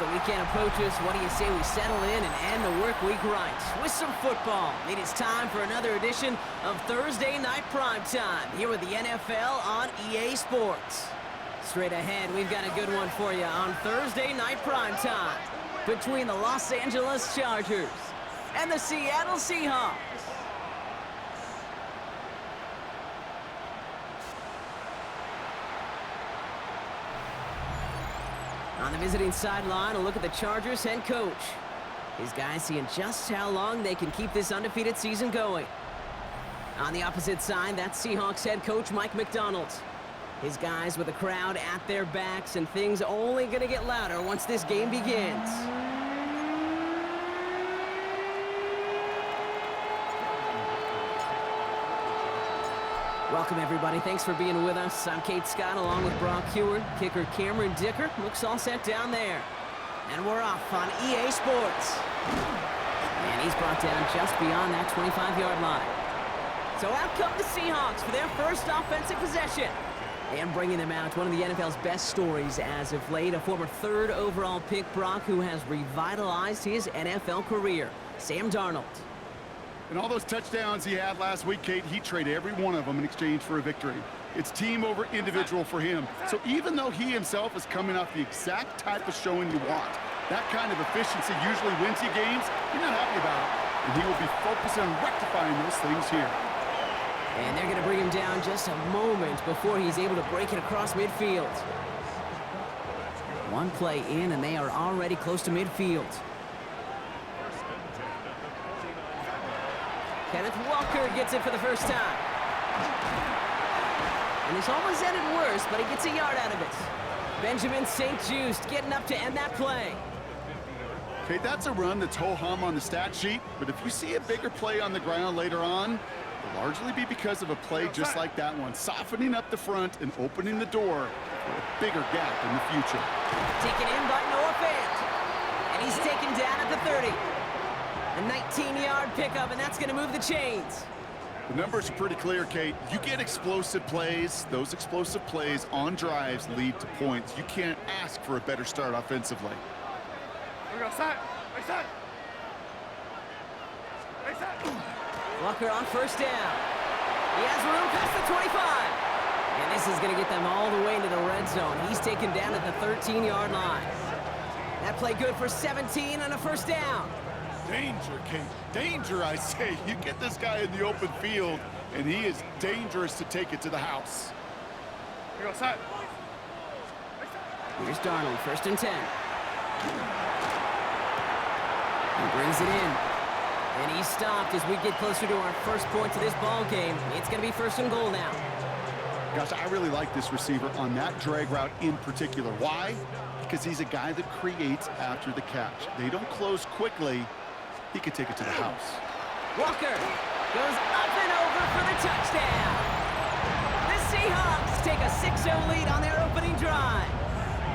the weekend approaches, what do you say we settle in and end the work week right with some football? It is time for another edition of Thursday Night Primetime here with the NFL on EA Sports. Straight ahead, we've got a good one for you on Thursday Night Primetime between the Los Angeles Chargers and the Seattle Seahawks. On the visiting sideline, a look at the Chargers head coach. These guys seeing just how long they can keep this undefeated season going. On the opposite side, that's Seahawks head coach Mike McDonald. His guys with the crowd at their backs, and things only going to get louder once this game begins. Welcome, everybody. Thanks for being with us. I'm Kate Scott, along with Brock Heward. Kicker Cameron Dicker looks all set down there. And we're off on EA Sports. And he's brought down just beyond that 25-yard line. So out come the Seahawks for their first offensive possession. And bringing them out, one of the NFL's best stories as of late, a former third overall pick, Brock, who has revitalized his NFL career, Sam Darnold. And all those touchdowns he had last week, Kate, he traded every one of them in exchange for a victory. It's team over individual for him. So even though he himself is coming off the exact type of showing you want, that kind of efficiency usually wins you games, you're not happy about it. And he will be focused on rectifying those things here. And they're going to bring him down just a moment before he's able to break it across midfield. One play in, and they are already close to midfield. Kenneth Walker gets it for the first time. And this almost ended worse, but he gets a yard out of it. Benjamin St-Juste getting up to end that play. Okay, that's a run that's ho-hum on the stat sheet, but if you see a bigger play on the ground later on, it'll largely be because of a play just like that one, softening up the front and opening the door for a bigger gap in the future. Taken in by Noah Fant. And he's taken down at the 30. A 19-yard pickup, and that's going to move the chains. The numbers are pretty clear, Kate. You get explosive plays. Those explosive plays on drives lead to points. You can't ask for a better start offensively. Walker on first down. He has room past the 25. And this is going to get them all the way into the red zone. He's taken down at the 13-yard line. That play good for 17 and a first down. Danger, Kate. Danger, I say. You get this guy in the open field, and he is dangerous to take it to the house. Here's Darnold, first and 10. He brings it in. And he's stopped as we get closer to our first point to this ball game. It's going to be first and goal now. Gosh, I really like this receiver on that drag route in particular. Why? Because he's a guy that creates after the catch. They don't close quickly. He could take it to the house. Walker goes up and over for the touchdown. The Seahawks take a 6-0 lead on their opening drive.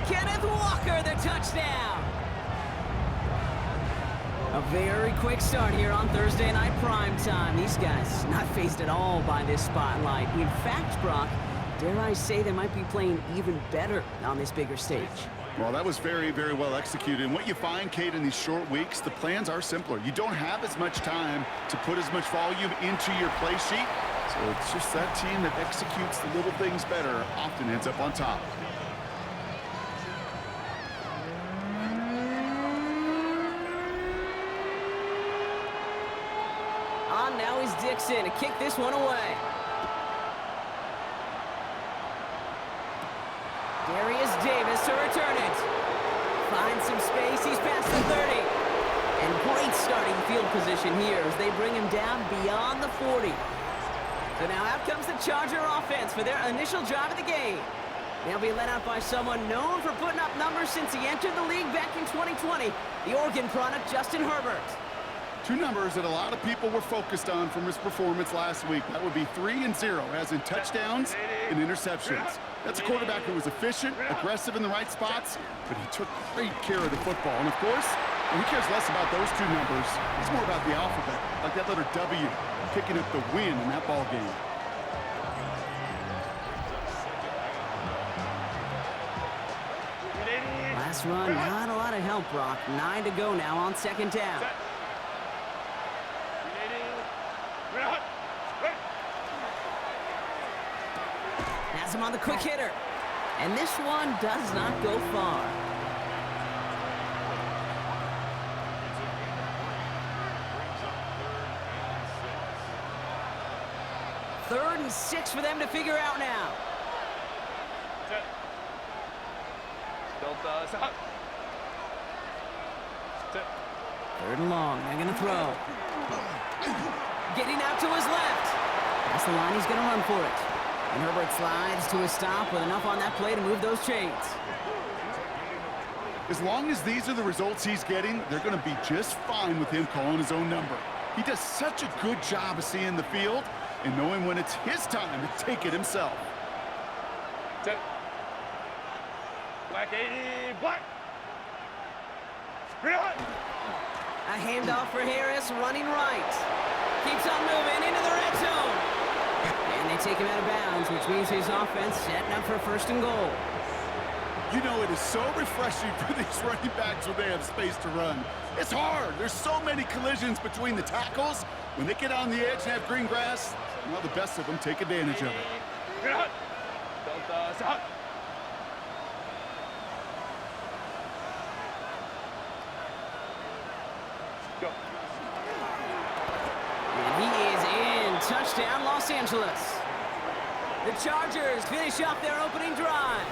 Kenneth Walker, the touchdown. A very quick start here on Thursday Night Primetime. These guys not fazed at all by this spotlight. In fact, Brock, dare I say they might be playing even better on this bigger stage. Well, that was very, very well executed. And what you find, Kate, in these short weeks, the plans are simpler. You don't have as much time to put as much volume into your play sheet. So it's just that team that executes the little things better often ends up on top. On now is Dixon to kick this one away. Darius Davis to return it. Finds some space. He's past the 30. And great starting field position here as they bring him down beyond the 40. So now out comes the Charger offense for their initial drive of the game. They'll be led out by someone known for putting up numbers since he entered the league back in 2020, the Oregon product, Justin Herbert. Two numbers that a lot of people were focused on from his performance last week. That would be 3 and 0, as in touchdowns and interceptions. That's a quarterback who was efficient, aggressive in the right spots, but he took great care of the football. And of course, he cares less about those two numbers. It's more about the alphabet, like that letter W, picking up the win in that ball game. pass run, not a lot of help, Brock. 9 to go now on second down. Has him on the quick hitter. And this one does not go far. Third and 6 for them to figure out now. Third and long. They're going to throw. Getting out to his left. That's the line. He's going to run for it. And Herbert slides to a stop with enough on that play to move those chains. As long as these are the results he's getting, they're going to be just fine with him calling his own number. He does such a good job of seeing the field and knowing when it's his time to take it himself. Black 80, black. A handoff for Harris, running right. Keeps on moving into the red zone. And they take him out of bounds, which means his offense setting up for first and goal. You know, it is so refreshing for these running backs when they have space to run. It's hard. There's so many collisions between the tackles. When they get on the edge and have green grass, well, the best of them take advantage of it. And he is in. Touchdown, Los Angeles. The Chargers finish off their opening drive.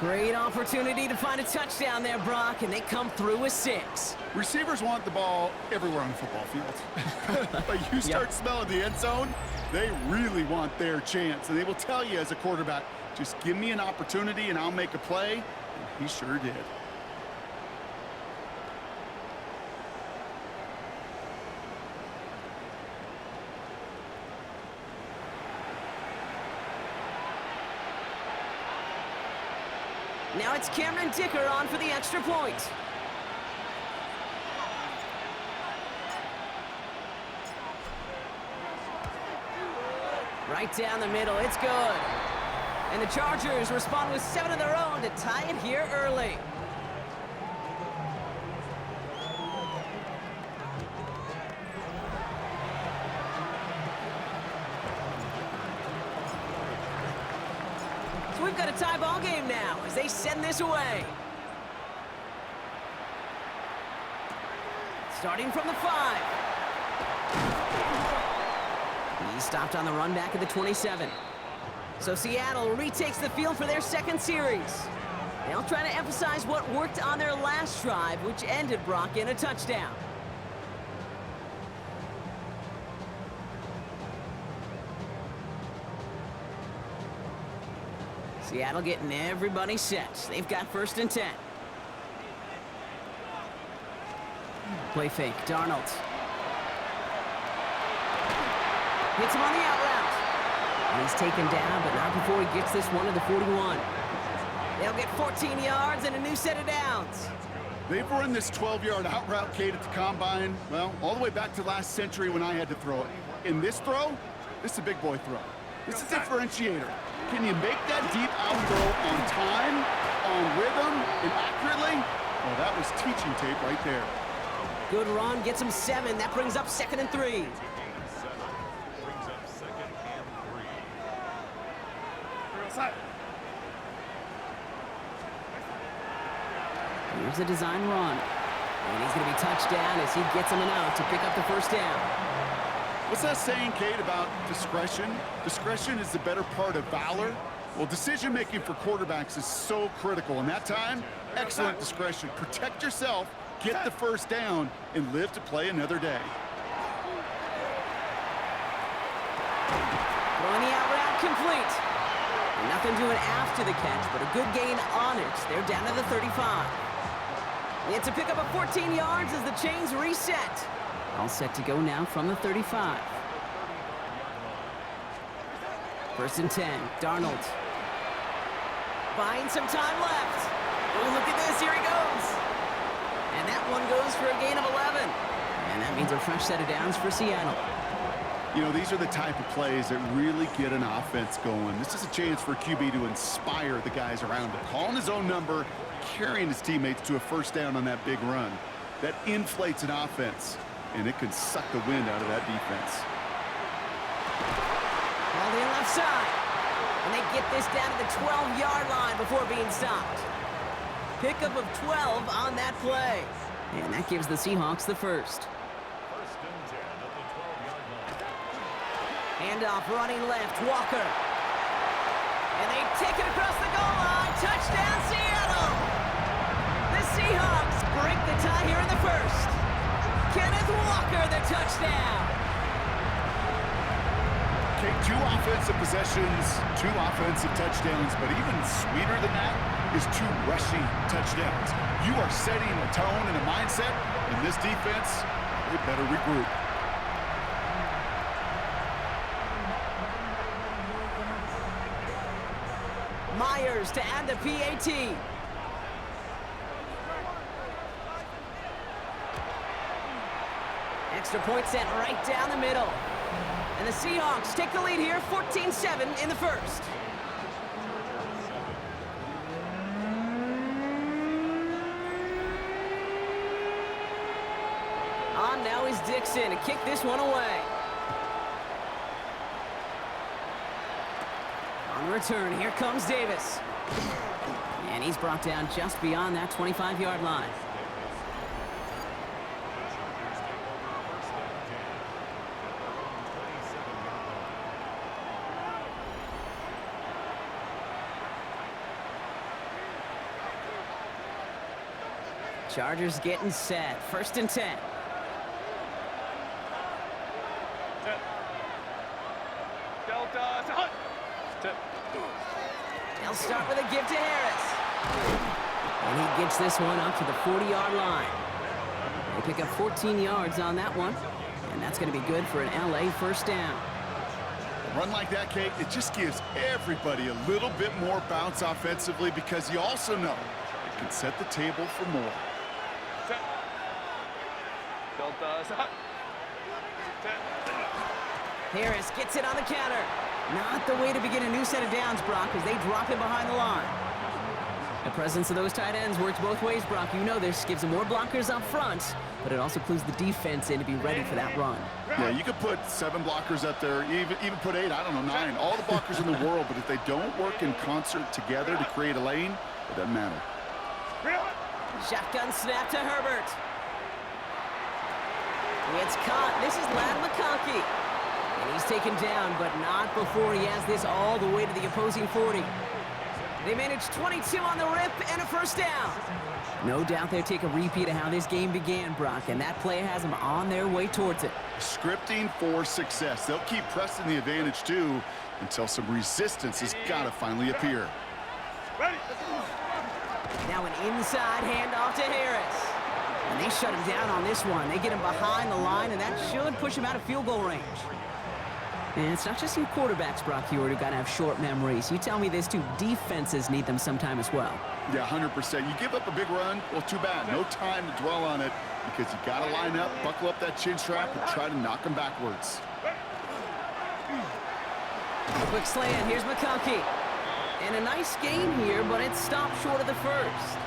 Great opportunity to find a touchdown there, Brock, and they come through with 6. Receivers want the ball everywhere on the football field. But you start smelling the end zone, they really want their chance. And they will tell you as a quarterback, just give me an opportunity and I'll make a play. And he sure did. Now it's Cameron Dicker on for the extra point. Right down the middle, it's good. And the Chargers respond with 7 of their own to tie it here early. So we've got a tie ball game now as they send this away. Starting from the 5. He stopped on the run back at the 27. So Seattle retakes the field for their second series. They'll try to emphasize what worked on their last drive, which ended Brock in a touchdown. Seattle getting everybody set. They've got first and 10. Play fake, Darnold. Hits him on the out route. And he's taken down, but not before he gets this one to the 41. They'll get 14 yards and a new set of downs. They've run this 12-yard out route, Kate, at the combine, well, all the way back to last century when I had to throw it. In this throw, this is a big boy throw. This is a differentiator. Can you make that deep out throw on time, on rhythm, and accurately? Well, that was teaching tape right there. Good run, gets him 7. That brings up 2nd and 3. Here's the design run. And he's going to be touched down as he gets him an out to pick up the first down. What's that saying, Kate, about discretion? Discretion is the better part of valor. Well, decision-making for quarterbacks is so critical. And that time, excellent discretion. Protect yourself, get the first down, and live to play another day. Throwing the out route complete. And nothing doing after the catch, but a good gain on it. They're down to the 35. It's a pickup of 14 yards as the chains reset. All set to go now from the 35. First and 10, Darnold. Buying some time left. Oh, look at this, here he goes. And that one goes for a gain of 11. And that means a fresh set of downs for Seattle. You know, these are the type of plays that really get an offense going. This is a chance for QB to inspire the guys around him. Calling his own number, carrying his teammates to a first down on that big run. That inflates an offense, and it can suck the wind out of that defense. Ball to the left side. And they get this down to the 12-yard line before being stopped. Pickup of 12 on that play. And that gives the Seahawks the first. Handoff running left, Walker. And they take it across the goal line. Touchdown, Seattle! The Seahawks break the tie here in the first. Kenneth Walker, the touchdown. Okay, 2 offensive possessions, 2 offensive touchdowns, but even sweeter than that is 2 rushing touchdowns. You are setting a tone and a mindset, and this defense, they better regroup. Myers to add the PAT. Extra point sent right down the middle. And the Seahawks take the lead here, 14-7 in the first. On now is Dixon to kick this one away. On the return, here comes Davis. And he's brought down just beyond that 25-yard line. Chargers getting set. 1st and 10. Delta. They'll start with a give to Harris. And he gets this one up to the 40-yard line. They pick up 14 yards on that one. And that's going to be good for an LA first down. A run like that, Kate, it just gives everybody a little bit more bounce offensively because you also know it can set the table for more. Harris gets it on the counter. Not the way to begin a new set of downs, Brock, as they drop him behind the line. The presence of those tight ends works both ways, Brock. You know this. Gives them more blockers up front, but it also clues the defense in to be ready for that run. Yeah, you could put 7 blockers up there, even put 8, I don't know, 9. All the blockers in the world, but if they don't work in concert together to create a lane, it doesn't matter. Shotgun snap to Herbert. It's caught. This is Ladd McConkey. And he's taken down, but not before he has this all the way to the opposing 40. They manage 22 on the rip and a first down. No doubt they'll take a repeat of how this game began, Brock, and that play has them on their way towards it. Scripting for success. They'll keep pressing the advantage, too, until some resistance has got to finally appear. Now an inside handoff to Harris. And they shut him down on this one. They get him behind the line, and that should push him out of field goal range. And it's not just your quarterbacks, Brock Hewitt, who got to have short memories. You tell me this too, defenses need them sometime as well. Yeah, 100%. You give up a big run, well, too bad. No time to dwell on it because you got to line up, buckle up that chin strap, and try to knock them backwards. Quick slant. Here's McConkey. And a nice game here, but it stopped short of the first.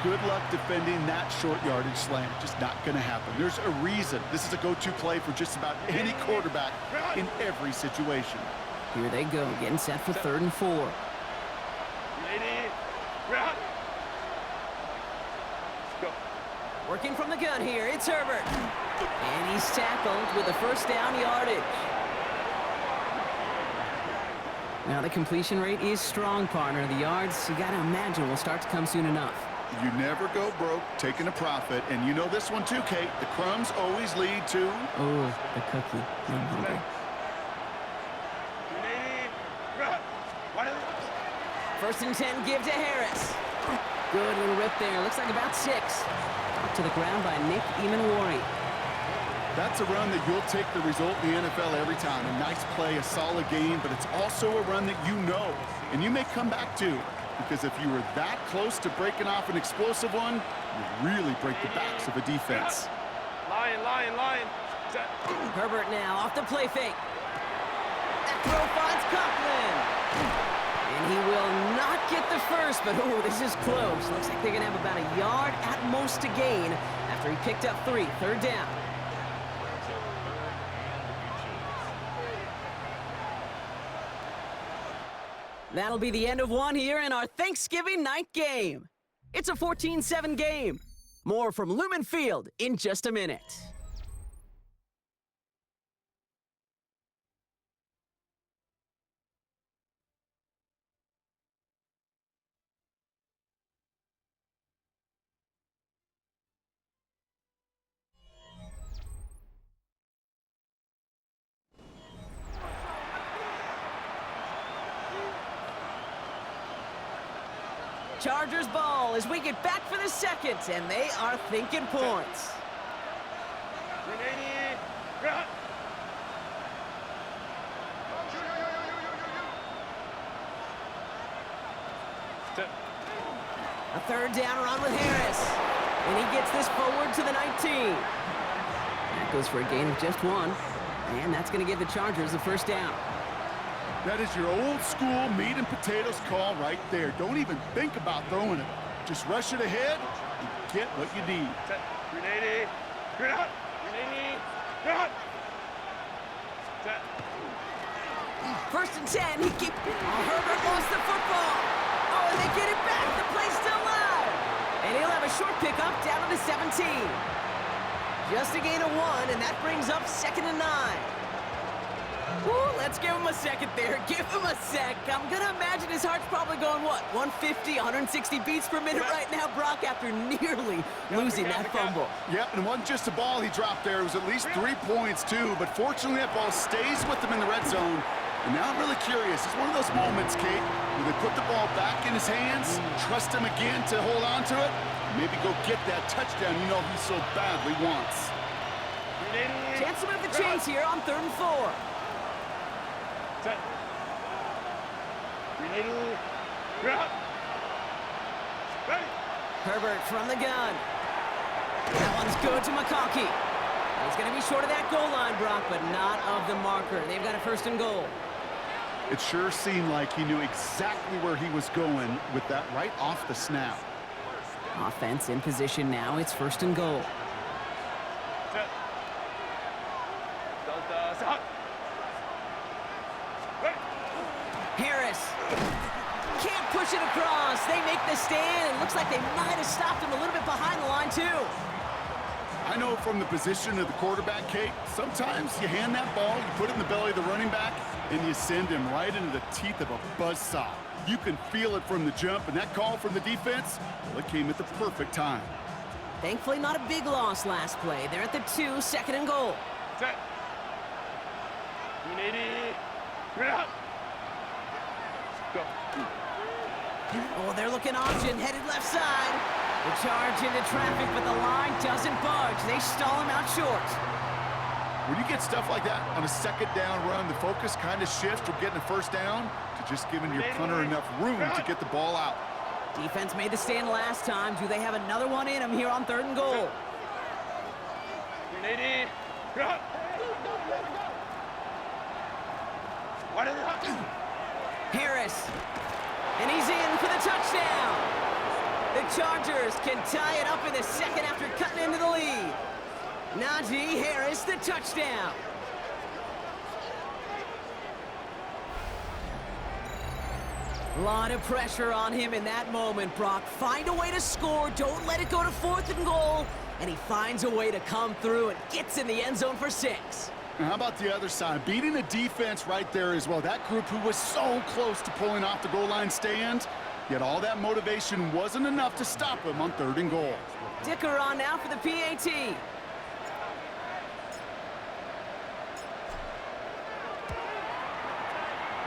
Good luck defending that short yardage slant. Just not going to happen. There's a reason this is a go-to play for just about any quarterback in every situation. Here they go, getting set for 3rd and 4. Working from the gun here, it's Herbert. And he's tackled with a first down yardage. Now the completion rate is strong, partner. The yards, you got to imagine, will start to come soon enough. You never go broke taking a profit, and you know this one too, Kate. The crumbs always lead to... Oh, the cookie. I'm hungry. 1st and 10, give to Harris. Good little rip there. Looks like about 6. Up to the ground by Nick Emanwari. That's a run that you'll take the result in the NFL every time. A nice play, a solid game, but it's also a run that you know, and you may come back to. Because if you were that close to breaking off an explosive one, you really break the backs of a defense. Lion. Set. Herbert now off the play fake. That throw finds Coughlin. And he will not get the first, but oh, this is close. Looks like they're going to have about a yard at most to gain after he picked up 3. Third down. That'll be the end of one here in our Thanksgiving night game. It's a 14-7 game. More from Lumen Field in just a minute. Chargers ball as we get back for the second, and they are thinking points. 380. Cut. Set. A third down run with Harris, and he gets this forward to the 19. That goes for a gain of just 1, and that's going to give the Chargers the first down. That is your old school meat and potatoes call right there. Don't even think about throwing it. Just rush it ahead and get what you need. Set. 380. Cut. 380. Cut. Set. First and 10, he keeps... Oh, Herbert lost the football. Oh, and they get it back. The play's still live. And he'll have a short pickup down to the 17. Just a gain of 1, and that brings up 2nd and 9. Woo, let's give him a second there. Give him a sec. I'm going to imagine his heart's probably going, what, 150, 160 beats per minute right now, Brock, after nearly losing that fumble. Yep, and it wasn't just a ball he dropped there. It was at least 3 points, too. But fortunately, that ball stays with him in the red zone. And now I'm really curious. It's one of those moments, Kate, where they put the ball back in his hands, trust him again to hold on to it, maybe go get that touchdown you know he so badly wants. Chance to move the chains here on 3rd and 4. Set. 380. Cut. Ready. Herbert from the gun. That one's good to McConkey. He's going to be short of that goal line, Brock, but not of the marker. They've got a 1st and goal. It sure seemed like he knew exactly where he was going with that right off the snap. Offense in position now. It's 1st and goal. Set. Delta. Set. Ready. Harris can't push it across. They make the stand. It looks like they might have stopped him a little bit behind the line, too. I know from the position of the quarterback, Kate, sometimes you hand that ball, you put it in the belly of the running back, and you send him right into the teeth of a buzzsaw. You can feel it from the jump, and that call from the defense, well, it came at the perfect time. Thankfully, not a big loss last play. They're at the 2, 2nd and goal. Set. 380. Cut. Go. Oh, they're looking option, headed left side. The charge into traffic, but the line doesn't budge. They stall him out short. When you get stuff like that on a 2nd down run, the focus kind of shifts from getting a 1st down to just giving your punter enough room to get the ball out. Defense made the stand last time. Do they have another one in them here on 3rd and goal? 380. Cut. What is it? Harris. And he's in for the touchdown. The Chargers can tie it up in the 2nd after cutting into the lead. Najee Harris, the touchdown. A lot of pressure on him in that moment, Brock. Find a way to score. Don't let it go to 4th and goal. And he finds a way to come through and gets in the end zone for 6. Now, how about the other side? Beating the defense right there as well. That group who was so close to pulling off the goal line stand, yet all that motivation wasn't enough to stop him on 3rd and goal. Dicker on now for the PAT.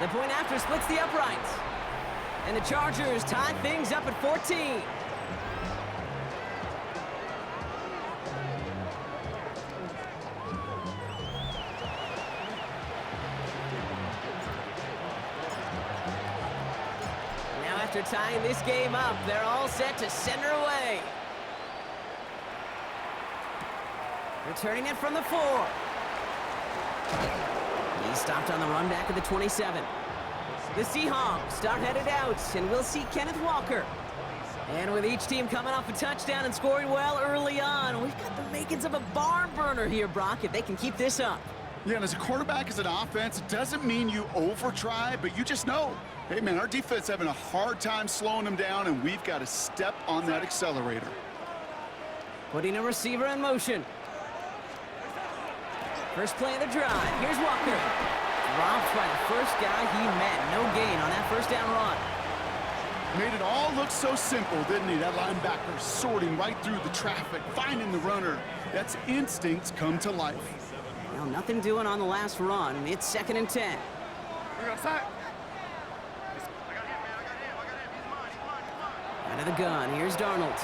The point after splits the uprights. And the Chargers tie things up at 14. Now after tying this game up, they're all set to send her away. Returning it from the 4. He's stopped on the run back at the 27. The Seahawks start headed out, and we'll see Kenneth Walker. And with each team coming off a touchdown and scoring well early on, we've got the makings of a barn burner here, Brock, if they can keep this up. Yeah, and as a quarterback, as an offense, it doesn't mean you over-try, but you just know, hey, man, our defense is having a hard time slowing them down, and we've got to step on that accelerator. Putting a receiver in motion. First play of the drive. Here's Walker. Dropped by the first guy he met. No gain on that first down run. Made it all look so simple, didn't he? That linebacker sorting right through the traffic, finding the runner. That's instincts come to life. Well, nothing doing on the last run. It's 2nd and 10. Out of the gun. Here's Darnold.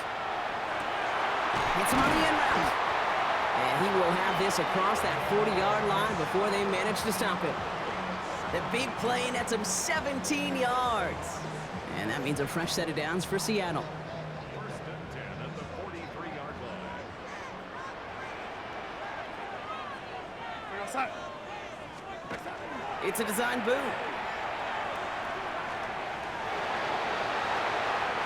Hits him on the end route. And he will have this across that 40-yard line before they manage to stop it. The big play nets him 17 yards. And that means a fresh set of downs for Seattle. First and 10 at the 43-yard line. It's a design boot.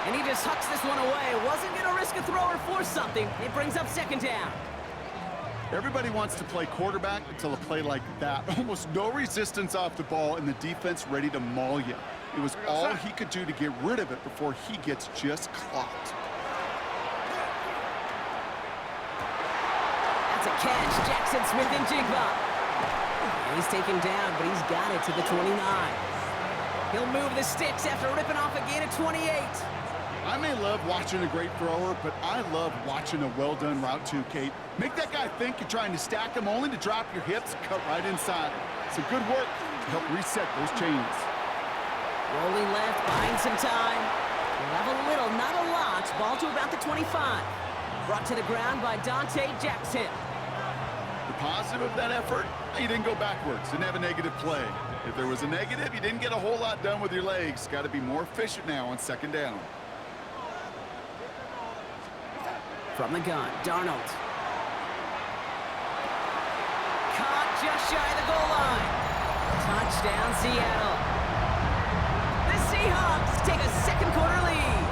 And he just hucks this one away. Wasn't going to risk a throw or force something. It brings up 2nd down. Everybody wants to play quarterback until a play like that. Almost no resistance off the ball and the defense ready to maul you. It was all he could do to get rid of it before he gets just clocked. That's a catch. Jackson Smith and Jigba. And he's taken down, but he's got it to the 29. He'll move the sticks after ripping off a gain of 28. I may love watching a great thrower, but I love watching a well-done route too, Kate. Make that guy think you're trying to stack him only to drop your hips, cut right inside. Some good work to help reset those chains. Rolling left, buying some time. He'll have a little, not a lot. Ball to about the 25. Brought to the ground by Dante Jackson. The positive of that effort, he didn't go backwards, didn't have a negative play. If there was a negative, you didn't get a whole lot done with your legs. Got to be more efficient now on 2nd down. From the gun, Darnold. Caught just shy of the goal line. Touchdown, Seattle. The Seahawks take a 2nd quarter lead.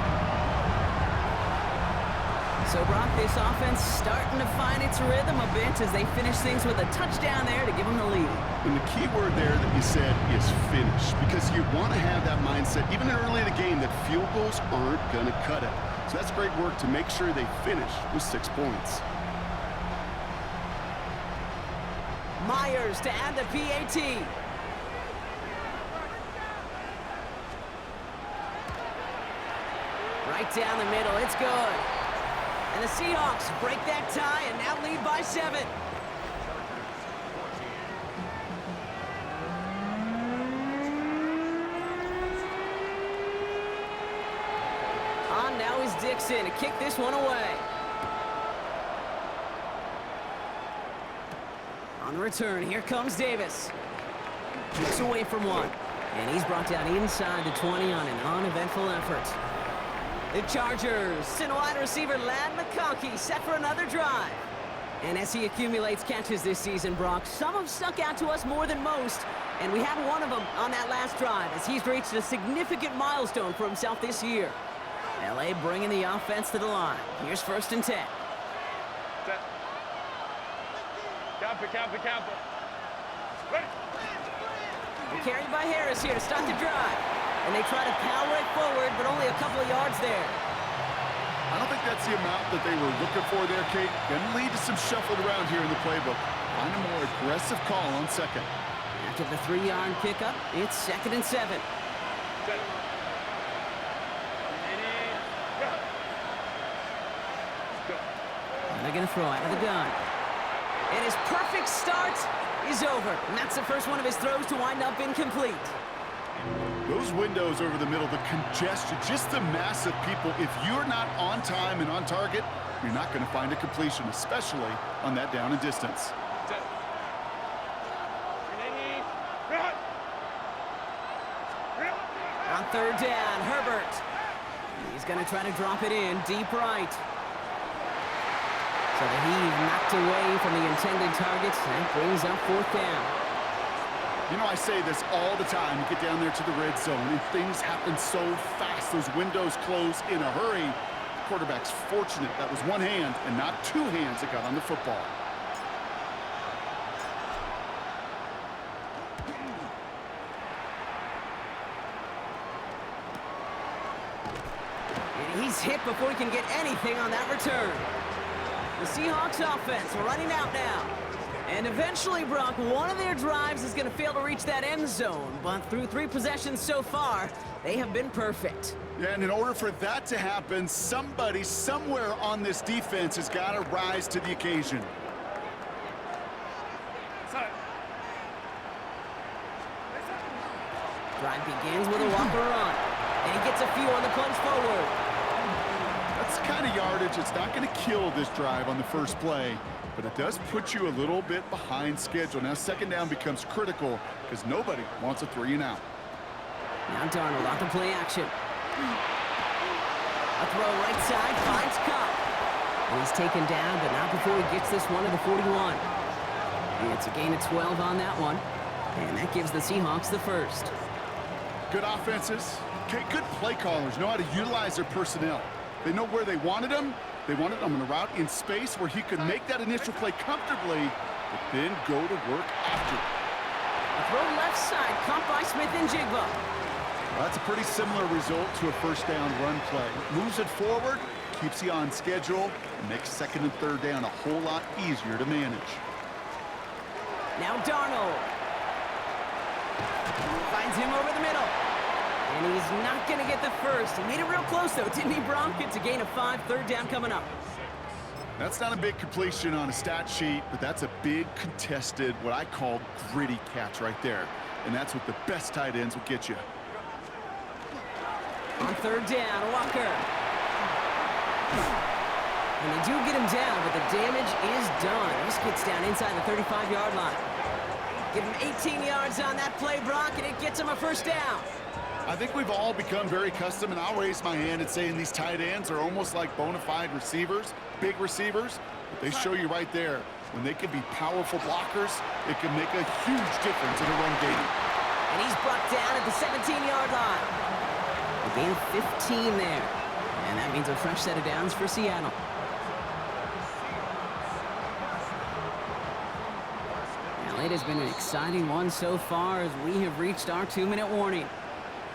So, Brock, this offense starting to find its rhythm a bit as they finish things with a touchdown there to give them the lead. And the key word there that you said is finish, because you want to have that mindset, even early in the game, that field goals aren't going to cut it. So that's great work to make sure they finish with 6 points. Myers to add the PAT. Right down the middle, it's good. And the Seahawks break that tie and now lead by 7. On now is Dixon to kick this one away. On the return, here comes Davis. Kicks away from one. And he's brought down inside the 20 on an uneventful effort. The Chargers send wide receiver Ladd McConkey set for another drive. And as he accumulates catches this season, Brock, some have stuck out to us more than most. And we have one of them on that last drive as he's reached a significant milestone for himself this year. L.A. bringing the offense to the line. Here's 1st and 10. Set. Camper. Ready. They're carried by Harris here to start the drive. And they try to power it forward, but only a couple of yards there. I don't think that's the amount that they were looking for there, Kate. Going to lead to some shuffled around here in the playbook. Find a more aggressive call on 2nd. After the 3-yard pickup, it's 2nd and 7. Set. And they're going to throw out of the gun. And his perfect start is over. And that's the first one of his throws to wind up incomplete. Those windows over the middle, the congestion, just the mass of people. If you're not on time and on target, you're not going to find a completion, especially on that down and distance. Set. On 3rd down, Herbert. He's going to try to drop it in deep right. So the heave knocked away from the intended targets. That brings up 4th down. You know, I say this all the time. You get down there to the red zone, and things happen so fast. Those windows close in a hurry. The quarterback's fortunate that was one hand and not two hands that got on the football. And he's hit before he can get anything on that return. The Seahawks offense running out now. And eventually, Brock, one of their drives is going to fail to reach that end zone. But through 3 possessions so far, they have been perfect. Yeah, and in order for that to happen, somebody somewhere on this defense has got to rise to the occasion. Drive begins with a Walker run. And he gets a few on the plunge forward. That's the kind of yardage. It's not going to kill this drive on the first play, but it does put you a little bit behind schedule. Now, 2nd down becomes critical because nobody wants a 3-and-out. Now Darnold off the play action. A throw right side, finds Cup. And he's taken down, but not before he gets this one to the 41. And it's a gain of 12 on that one. And that gives the Seahawks the first. Good offenses. Okay, good play callers know how to utilize their personnel. They know where they wanted them. They wanted them on a route in space where he could make that initial play comfortably, but then go to work after. A throw left side, caught by Smith and Jigba. Well, that's a pretty similar result to a 1st down run play. Moves it forward, keeps you on schedule, and makes 2nd and 3rd down a whole lot easier to manage. Now Darnold. Finds him over the middle. And he's not going to get the first. He made it real close, though, didn't he, Bronk? It's a gain of 5, 3rd down coming up. That's not a big completion on a stat sheet, but that's a big contested, what I call gritty catch right there. And that's what the best tight ends will get you. On 3rd down, Walker. And they do get him down, but the damage is done. This gets down inside the 35-yard line. Give him 18 yards on that play, Brock, and it gets him a 1st down. I think we've all become very accustomed, and I'll raise my hand and saying these tight ends are almost like bona fide receivers, big receivers. But they show you right there, when they can be powerful blockers, it can make a huge difference in a run game. And he's brought down at the 17-yard line. A gain of 15 there. And that means a fresh set of downs for Seattle. Well, it has been an exciting one so far as we have reached our 2-minute warning.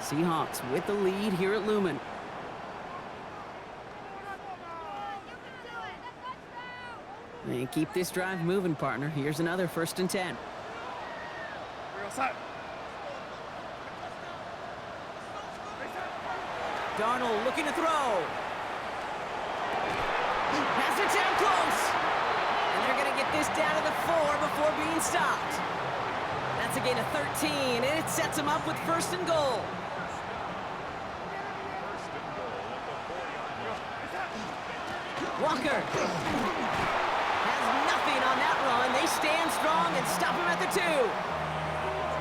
Seahawks with the lead here at Lumen. And keep this drive moving, partner. Here's another 1st and 10. Darnold looking to throw. Pass it down close. And they're going to get this down to the 4 before being stopped. That's a gain of 13, and it sets them up with 1st and goal. Walker has nothing on that run. They stand strong and stop him at the 2.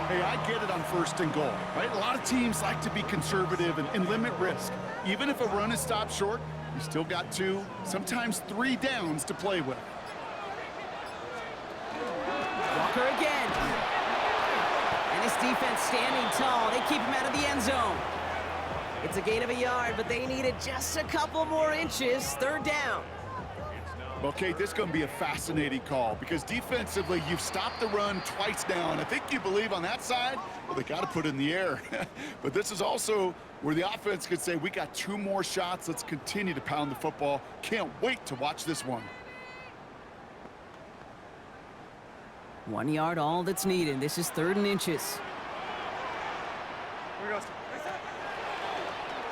Hey, I get it on 1st and goal, right? A lot of teams like to be conservative and limit risk. Even if a run is stopped short, you still got 2, sometimes 3 downs to play with. Walker again. And this defense standing tall. They keep him out of the end zone. It's a gain of a yard, but they needed just a couple more inches. 3rd down. Well, Kate, this is going to be a fascinating call because defensively, you've stopped the run twice now, and I think you believe on that side, well, they got to put it in the air. But this is also where the offense could say, we got 2 more shots. Let's continue to pound the football. Can't wait to watch this one. 1 yard, all that's needed. This is 3rd and inches.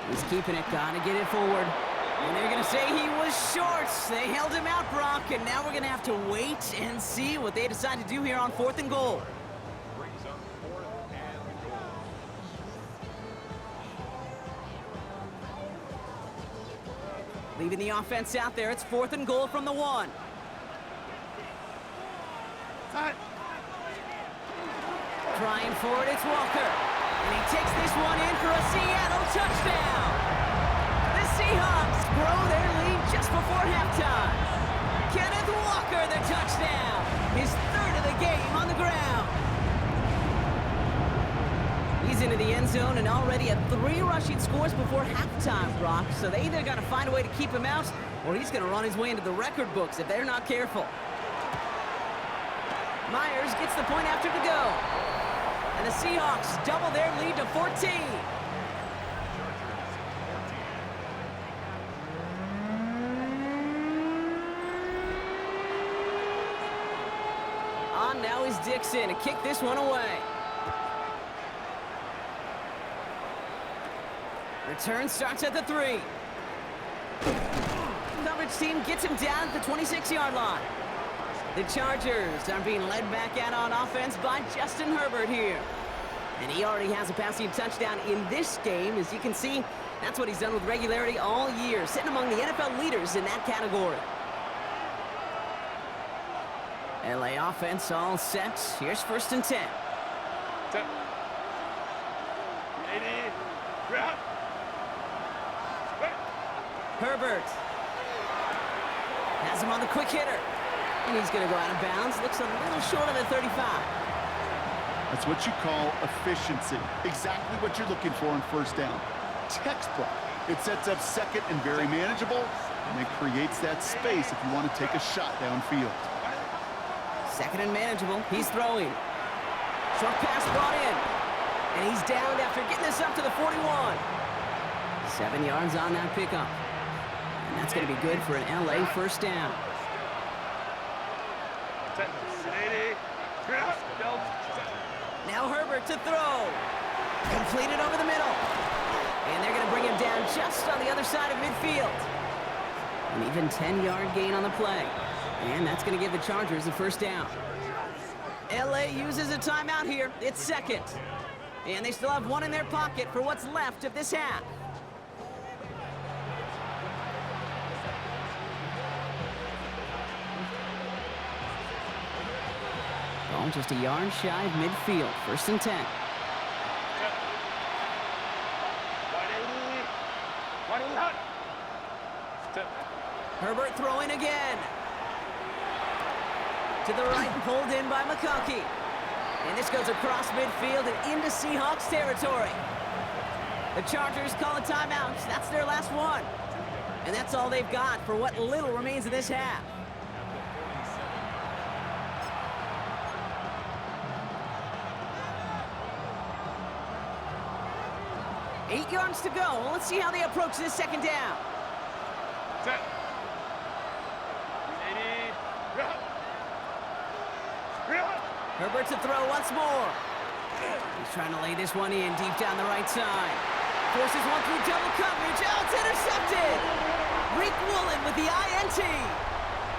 He's keeping it, gotta get it forward. And they're gonna say he was short. They held him out, Brock, and now we're gonna have to wait and see what they decide to do here on 4th and goal. Brings up 4th and goal. Leaving the offense out there, it's 4th and goal from the 1. Trying for it, it's Walker. And he takes this one in for a Seattle touchdown. The Seahawks grow their lead just before halftime. Kenneth Dicker, the touchdown. His third of the game on the ground. He's into the end zone and already at 3 rushing scores before halftime, Brock. So they either got to find a way to keep him out, or he's going to run his way into the record books if they're not careful. Myers gets the point after to go. And the Seahawks double their lead to 14. On now is Dixon to kick this one away. Return starts at the 3. Coverage team gets him down at the 26-yard line. The Chargers are being led back out on offense by Justin Herbert here. And he already has a passing touchdown in this game. As you can see, that's what he's done with regularity all year, sitting among the NFL leaders in that category. LA offense all set. Here's 1st and 10. 10. 80. Grab. Herbert has him on the quick hitter. And he's going to go out of bounds. Looks a little short of the 35. That's what you call efficiency. Exactly what you're looking for on 1st down. Textbook. It sets up 2nd and very manageable, and it creates that space if you want to take a shot downfield. 2nd and manageable. He's throwing. Short pass brought in. And he's downed after getting this up to the 41. 7 yards on that pickup. And that's going to be good for an LA 1st down. 10. 80. Grab. Now Herbert to throw. Completed over the middle. And they're going to bring him down just on the other side of midfield. An even 10-yard gain on the play. And that's going to give the Chargers a 1st down. LA uses a timeout here. It's 2nd. And they still have 1 in their pocket for what's left of this half. Ball just a yard shy of midfield. 1st and 10. 180. 10. Herbert throwing again. To the right, pulled in by McConkey. And this goes across midfield and into Seahawks territory. The Chargers call a timeout. That's their last one. And that's all they've got for what little remains of this half. Eight yards to go. Well, let's see how they approach this 2nd down. 10. 80. Grab. Herbert to throw once more. He's trying to lay this one in deep down the right side. Forces one through double coverage. Oh, it's intercepted. Reek Woolen with the INT.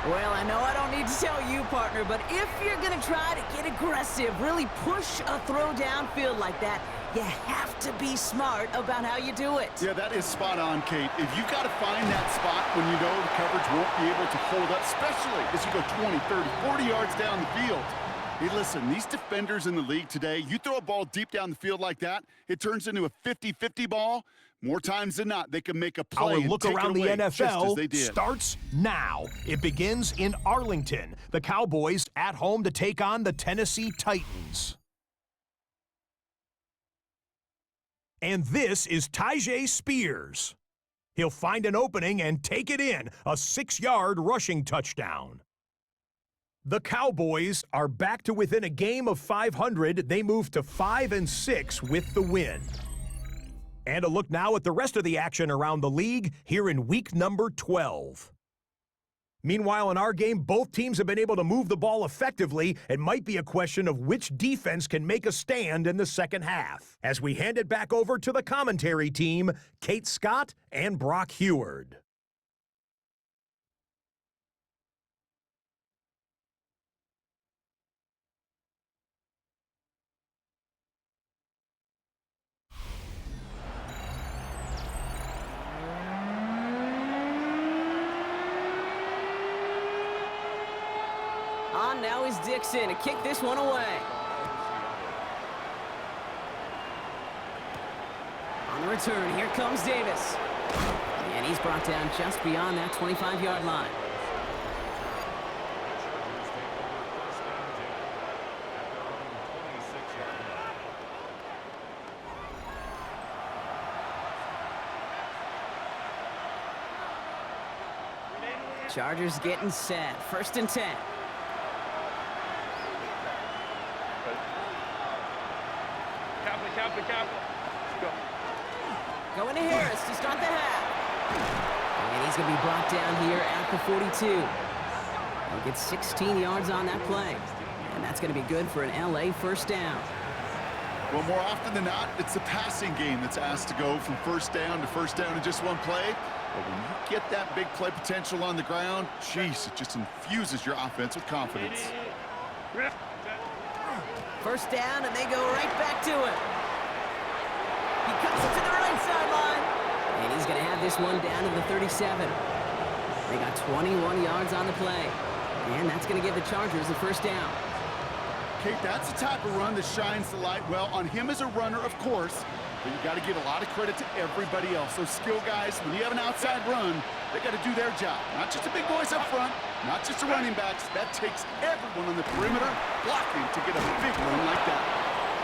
Well, I know I don't need to tell you, partner, but if you're going to try to get aggressive, really push a throw downfield like that, you have to be smart about how you do it. Yeah, that is spot on, Kate. If you've got to find that spot when you know the coverage won't be able to hold up, especially as you go 20, 30, 40 yards down the field. Hey, listen, these defenders in the league today, you throw a ball deep down the field like that, it turns into a 50-50 ball. More times than not, they can make a play. Our and look take around it the away, just as NFL they did. starts now. It begins in Arlington. The Cowboys at home to take on the Tennessee Titans. And this is Tyjae Spears. He'll find an opening and take it in, a 6-yard rushing touchdown. The Cowboys are back to within a game of 500. They move to 5-6 with the win. And a look now at the rest of the action around the league here in week number 12. Meanwhile, in our game, both teams have been able to move the ball effectively. It might be a question of which defense can make a stand in the 2nd half. As we hand it back over to the commentary team, Kate Scott and Brock Heward. On now is Dixon to kick this one away. On the return, here comes Davis. And he's brought down just beyond that 25-yard line. Chargers getting set. 1st and 10. Capital. Go. Going to Harris to start the half. And he's going to be brought down here at the 42. He'll get 16 yards on that play. And that's going to be good for an LA first down. Well, more often than not, it's the passing game that's asked to go from first down to first down in just one play. But when you get that big play potential on the ground, jeez, it just infuses your offense with confidence. 1st down, and they go right back to it. He cuts it to the right sideline. And he's going to have this one down to the 37. They got 21 yards on the play. And that's going to give the Chargers the 1st down. Kate, that's the type of run that shines the light well on him as a runner, of course, but you got to give a lot of credit to everybody else. Those skill guys, when you have an outside run, they got to do their job. Not just the big boys up front, not just the running backs. That takes everyone on the perimeter blocking to get a big run like that.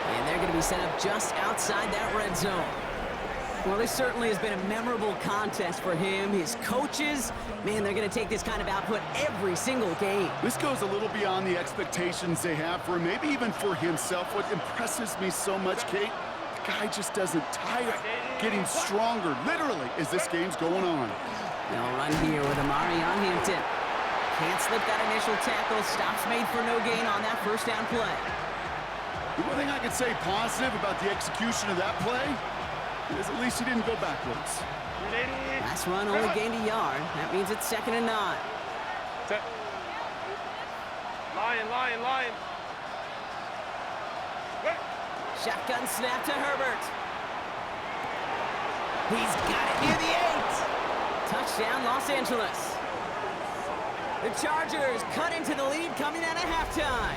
And they're going to be set up just outside that red zone. Well, this certainly has been a memorable contest for him. His coaches, man, they're going to take this kind of output every single game. This goes a little beyond the expectations they have for him, maybe even for himself. What impresses me so much, Kate, the guy just doesn't tire, getting stronger, literally, as this game's going on. They'll run here with Amari on Hampton. Can't slip that initial tackle. Stops made for no gain on that 1st down play. The one thing I could say positive about the execution of that play is at least he didn't go backwards. Last run only gained a yard. That means it's 2nd and 9. Lion. Shotgun snap to Herbert. He's got it near the 8. Touchdown, Los Angeles. The Chargers cut into the lead coming out of halftime.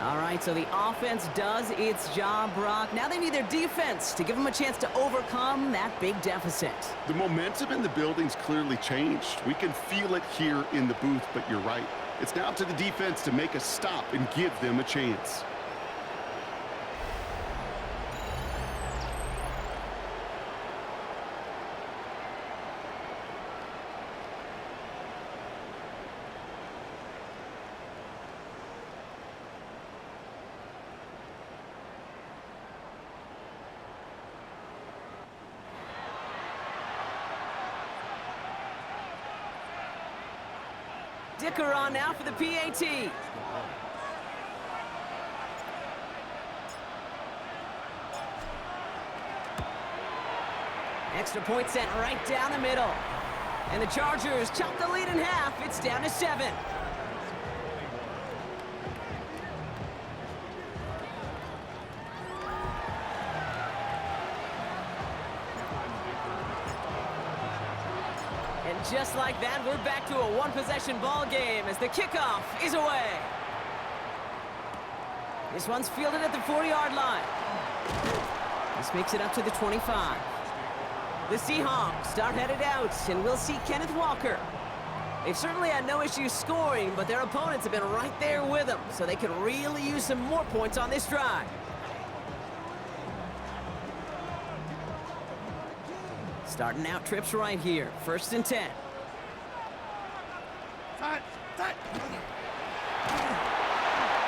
All right, so the offense does its job, Brock. Now they need their defense to give them a chance to overcome that big deficit. The momentum in the building's clearly changed. We can feel it here in the booth, but you're right. It's now up to the defense to make a stop and give them a chance. Dicker on now for the PAT. Extra point sent right down the middle. And the Chargers chop the lead in half. It's down to 7. And just like that, we're back to a one-possession ball game as the kickoff is away. This one's fielded at the 40-yard line. This makes it up to the 25. The Seahawks start headed out, and we'll see Kenneth Walker. They've certainly had no issues scoring, but their opponents have been right there with them, so they could really use some more points on this drive. Starting out trips right here. 1st and 10.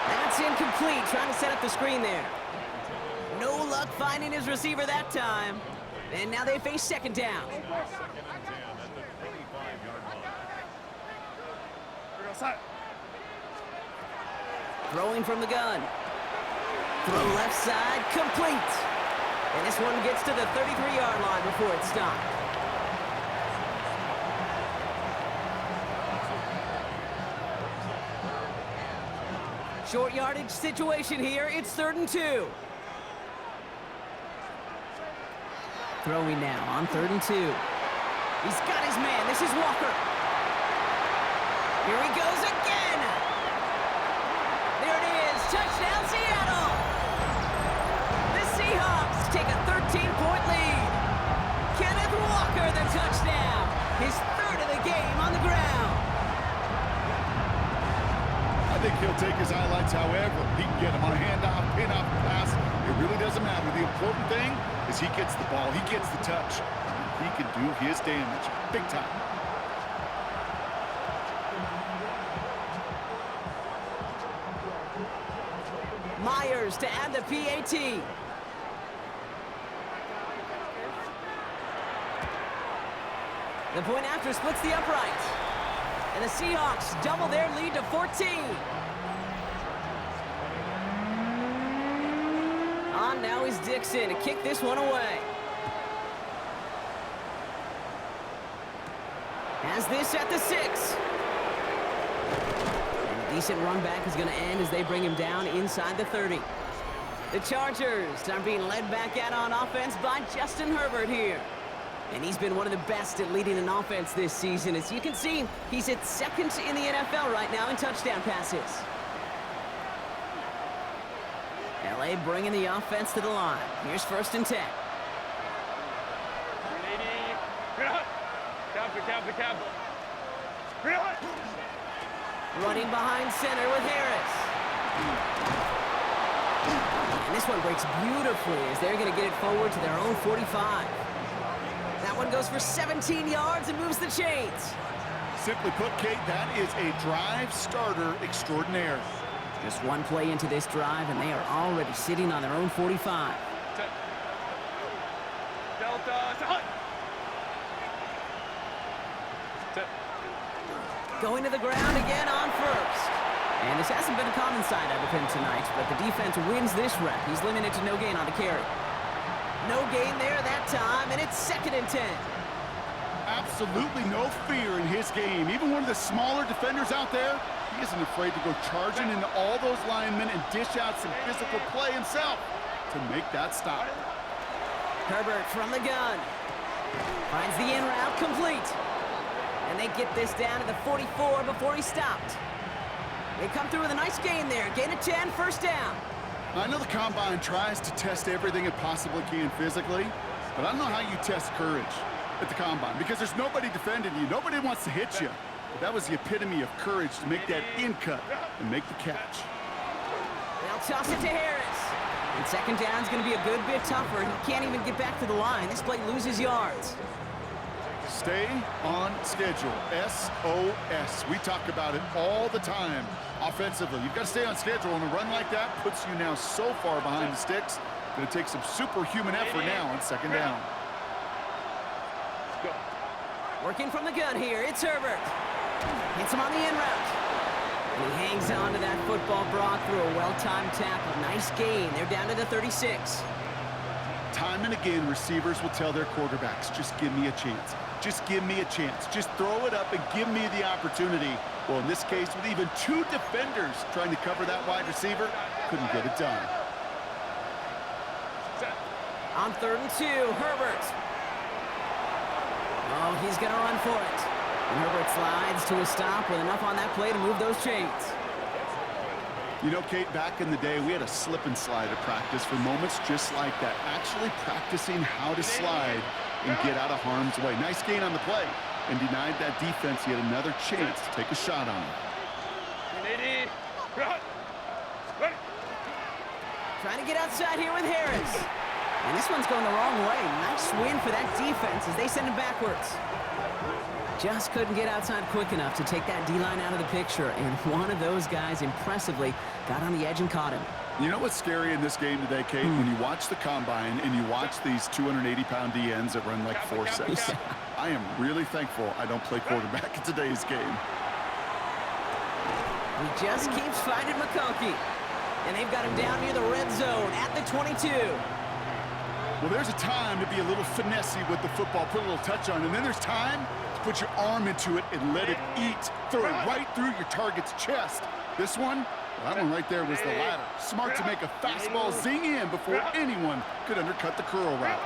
That's incomplete. Trying to set up the screen there. No luck finding his receiver that time. And now they face 2nd down. 2nd and 10 at the 25-yard line. Throwing from the gun. Throw left side, complete. And this one gets to the 33-yard line before it's stopped. Short yardage situation here. It's 3rd and 2. Throwing now on 3rd and 2. He's got his man. This is Walker. Here he goes again. There it is. Touchdown, Seattle. The Seahawks take a 13-point lead. Kenneth Walker, the touchdown. His 3rd of the game on the ground. I think he'll take his highlights however. He can get him on a handoff, pin-off, pass. It really doesn't matter. The important thing is he gets the ball. He gets the touch. he can do his damage. Big time. Myers to add the PAT. The point after splits the upright. And the Seahawks double their lead to 14. On now is Dixon to kick this one away. Has this at the 6. And a decent run back is going to end as they bring him down inside the 30. The Chargers are being led back out on offense by Justin Herbert here. And he's been one of the best at leading an offense this season. As you can see, he's at second in the NFL right now in touchdown passes. LA bringing the offense to the line. Here's 1st and 10. Running behind center with Harris. And this one breaks beautifully as they're going to get it forward to their own 45. That one goes for 17 yards and moves the chains. Simply put, Kate, that is a drive starter extraordinaire. Just one play into this drive, and they are already sitting on their own 45. Going to the ground again on 1st. And this hasn't been a common sight out of him tonight, but the defense wins this rep. He's limited to no gain on the carry. No gain there that time, and it's 2nd and 10. Absolutely no fear in his game. Even one of the smaller defenders out there, he isn't afraid to go charging into all those linemen and dish out some physical play himself to make that stop. Herbert from the gun. Finds the in route complete. And they get this down to the 44 before he stopped. They come through with a nice gain there. Gain of 10, 1st down. I know the Combine tries to test everything it possibly can physically, but I don't know how you test courage at the Combine because there's nobody defending you. Nobody wants to hit you. But that was the epitome of courage to make that in cut and make the catch. They'll toss it to Harris. And 2nd down's going to be a good bit tougher. He can't even get back to the line. This play loses yards. Stay on schedule. SOS. We talk about it all the time. Offensively, you've got to stay on schedule, and a run like that puts you now so far behind the sticks that it takes some superhuman effort now on 2nd down. Working from the gun here, it's Herbert. Hits him on the in route. And he hangs on to that football, Brock, through a well-timed tackle. Nice gain. They're down to the 36. Time and again, receivers will tell their quarterbacks, just give me a chance. Just give me a chance. Just throw it up and give me the opportunity. Well, in this case, with even 2 defenders trying to cover that wide receiver, couldn't get it done. On 3rd and 2, Herbert. Oh, he's going to run for it. And Herbert slides to a stop with enough on that play to move those chains. You know, Kate, back in the day, we had a slip and slide at practice for moments just like that. Actually practicing how to slide and get out of harm's way. Nice gain on the play and denied that defense yet another chance to take a shot on him. Trying to get outside here with Harris. And this one's going the wrong way. Nice win for that defense as they send him backwards. Just couldn't get outside quick enough to take that D-line out of the picture, and one of those guys impressively got on the edge and caught him. You know what's scary in this game today, Kate? When you watch the Combine and you watch these 280-pound DNs that run like 4.6. Yeah. I am really thankful I don't play quarterback in today's game. He just keeps finding McConkey, and they've got him down near the red zone at the 22. Well, there's a time to be a little finessey with the football, put a little touch on, and then there's time to put your arm into it and let it eat. Throw it right through your target's chest. This one, well, that one right there was the latter. Smart to make a fastball zing in before anyone could undercut the curl route.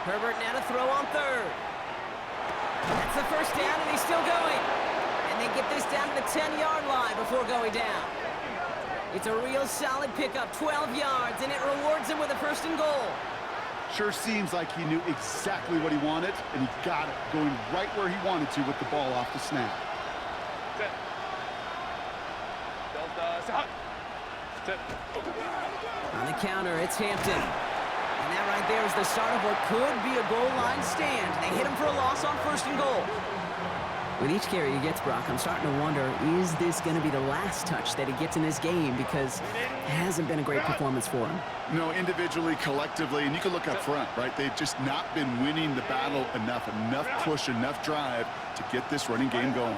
Herbert now to throw on 3rd. That's the 1st down, and he's still going. And they get this down to the 10-yard line before going down. It's a real solid pickup, 12 yards, and it rewards him with a 1st and goal. Sure seems like he knew exactly what he wanted, and he got it, going right where he wanted to with the ball off the snap. On the counter, it's Hampton. And that right there is the start of what could be a goal line stand. They hit him for a loss on 1st and goal. With each carry he gets, Brock, I'm starting to wonder, is this going to be the last touch that he gets in this game? Because it hasn't been a great performance for him. No, individually, collectively, and you can look up front, right? They've just not been winning the battle enough push, enough drive to get this running game going.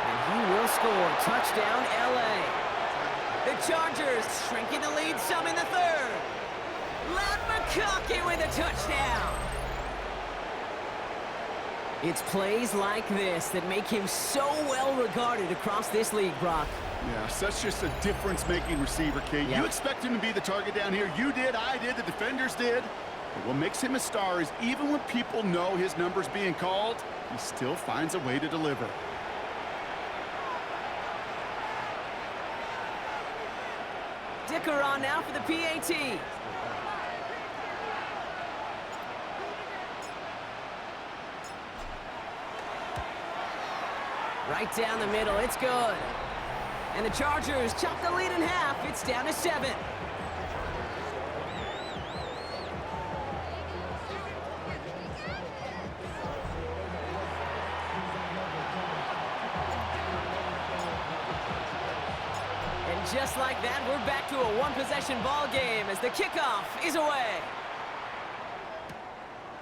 And he will score. Touchdown, L.A. The Chargers shrinking the lead some in the 3rd. Len McConkey with a touchdown. It's plays like this that make him so well regarded across this league, Brock. Yeah, such just a difference-making receiver, Kate. Yep. You expect him to be the target down here. You did, I did, the defenders did. But what makes him a star is even when people know his number's being called, he still finds a way to deliver. Dicker on now for the PAT. Right down the middle, it's good. And the Chargers chop the lead in half. It's down to 7. And just like that, we're back to a one-possession ball game as the kickoff is away.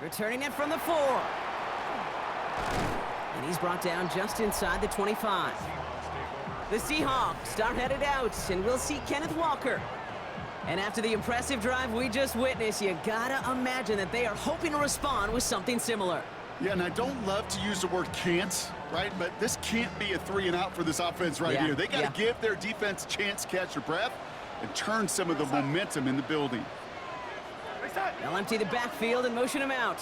Returning it from the 4. And he's brought down just inside the 25. The Seahawks are headed out, and we'll see Kenneth Walker. And after the impressive drive we just witnessed, you gotta imagine that they are hoping to respond with something similar. Yeah, and I don't love to use the word can't, right? But this can't be a 3 and out for this offense right here. They got to give their defense a chance to catch their breath and turn some of the momentum in the building. They'll empty the backfield and motion him out.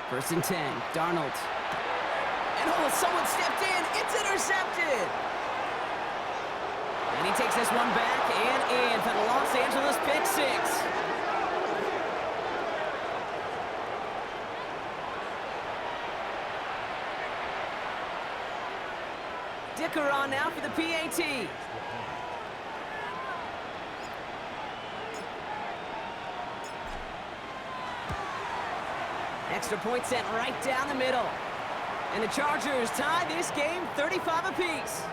1st and 10, Darnold. And someone stepped in. It's intercepted. And he takes this one back and in for the Los Angeles pick 6. Dicker on now for the PAT. Extra point sent right down the middle. And the Chargers tie this game 35 apiece.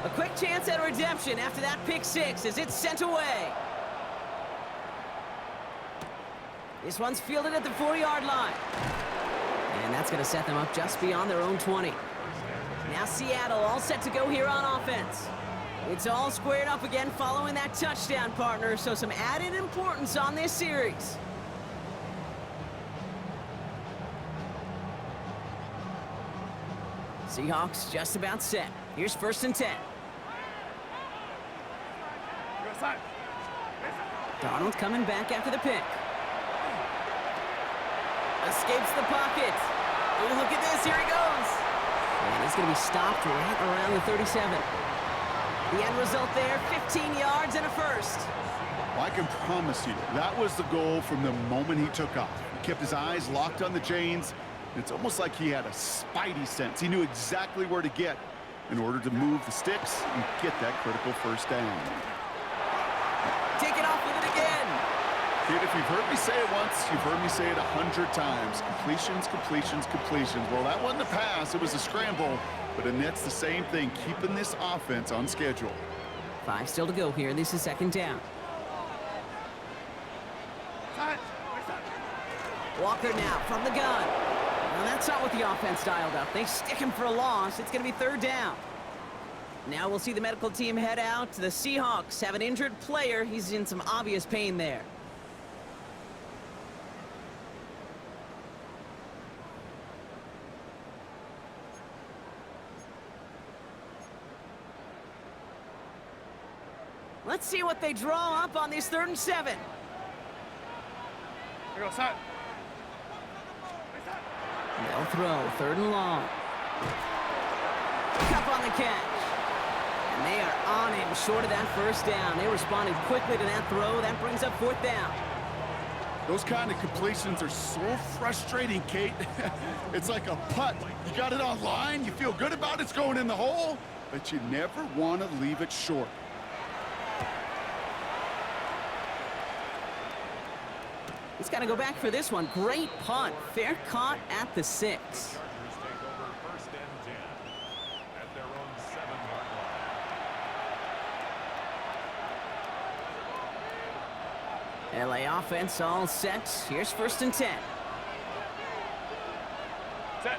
A quick chance at redemption after that pick 6 as it's sent away. This one's fielded at the 4-yard line. And that's going to set them up just beyond their own 20. Now Seattle all set to go here on offense. It's all squared up again following that touchdown, partner, so some added importance on this series. Seahawks just about set. Here's 1st and 10. Darnold coming back after the pick. Escapes the pocket. Oh, look at this. Here he goes. And he's going to be stopped right around the 37. The end result there, 15 yards and a 1st. Well, I can promise you, that was the goal from the moment he took off. He kept his eyes locked on the chains. It's almost like he had a spidey sense. He knew exactly where to get in order to move the sticks and get that critical 1st down. Take it off with it again. Kid, if you've heard me say it once, you've heard me say it 100 times. Completions, completions, completions. Well, that wasn't a pass. It was a scramble. But Annette's the same thing, keeping this offense on schedule. 5 still to go here. This is 2nd down. Walker now from the gun. Well, that's not what the offense dialed up. They stick him for a loss. It's going to be 3rd down. Now we'll see the medical team head out. The Seahawks have an injured player. He's in some obvious pain there. Let's see what they draw up on this 3rd and 7. Here goes, side. They'll throw 3rd and long. Cup on the catch. And they are on him short of that first down. They responded quickly to that throw. That brings up 4th down. Those kind of completions are so frustrating, Kate. It's like a putt. You got it on line, you feel good about it's going in the hole, but you never want to leave it short. He's got to go back for this one. Great punt. Fair caught at the 6. Chargers take over 1st and 10 at their own 7-yard line. LA offense all set. Here's 1st and 10. Set.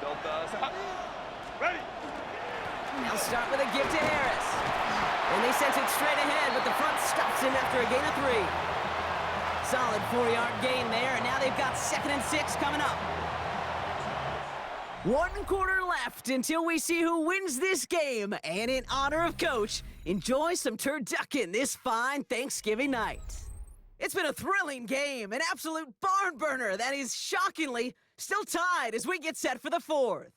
Delta. Stop. Ready. They'll start with a give to Harris. And they sent it straight ahead, but the front stops him after a gain of 3. Solid 4-yard gain there, and now they've got 2nd and 6 coming up. 1 quarter left until we see who wins this game. And in honor of Coach, enjoy some turducken this fine Thanksgiving night. It's been a thrilling game, an absolute barn burner that is shockingly still tied as we get set for the 4th.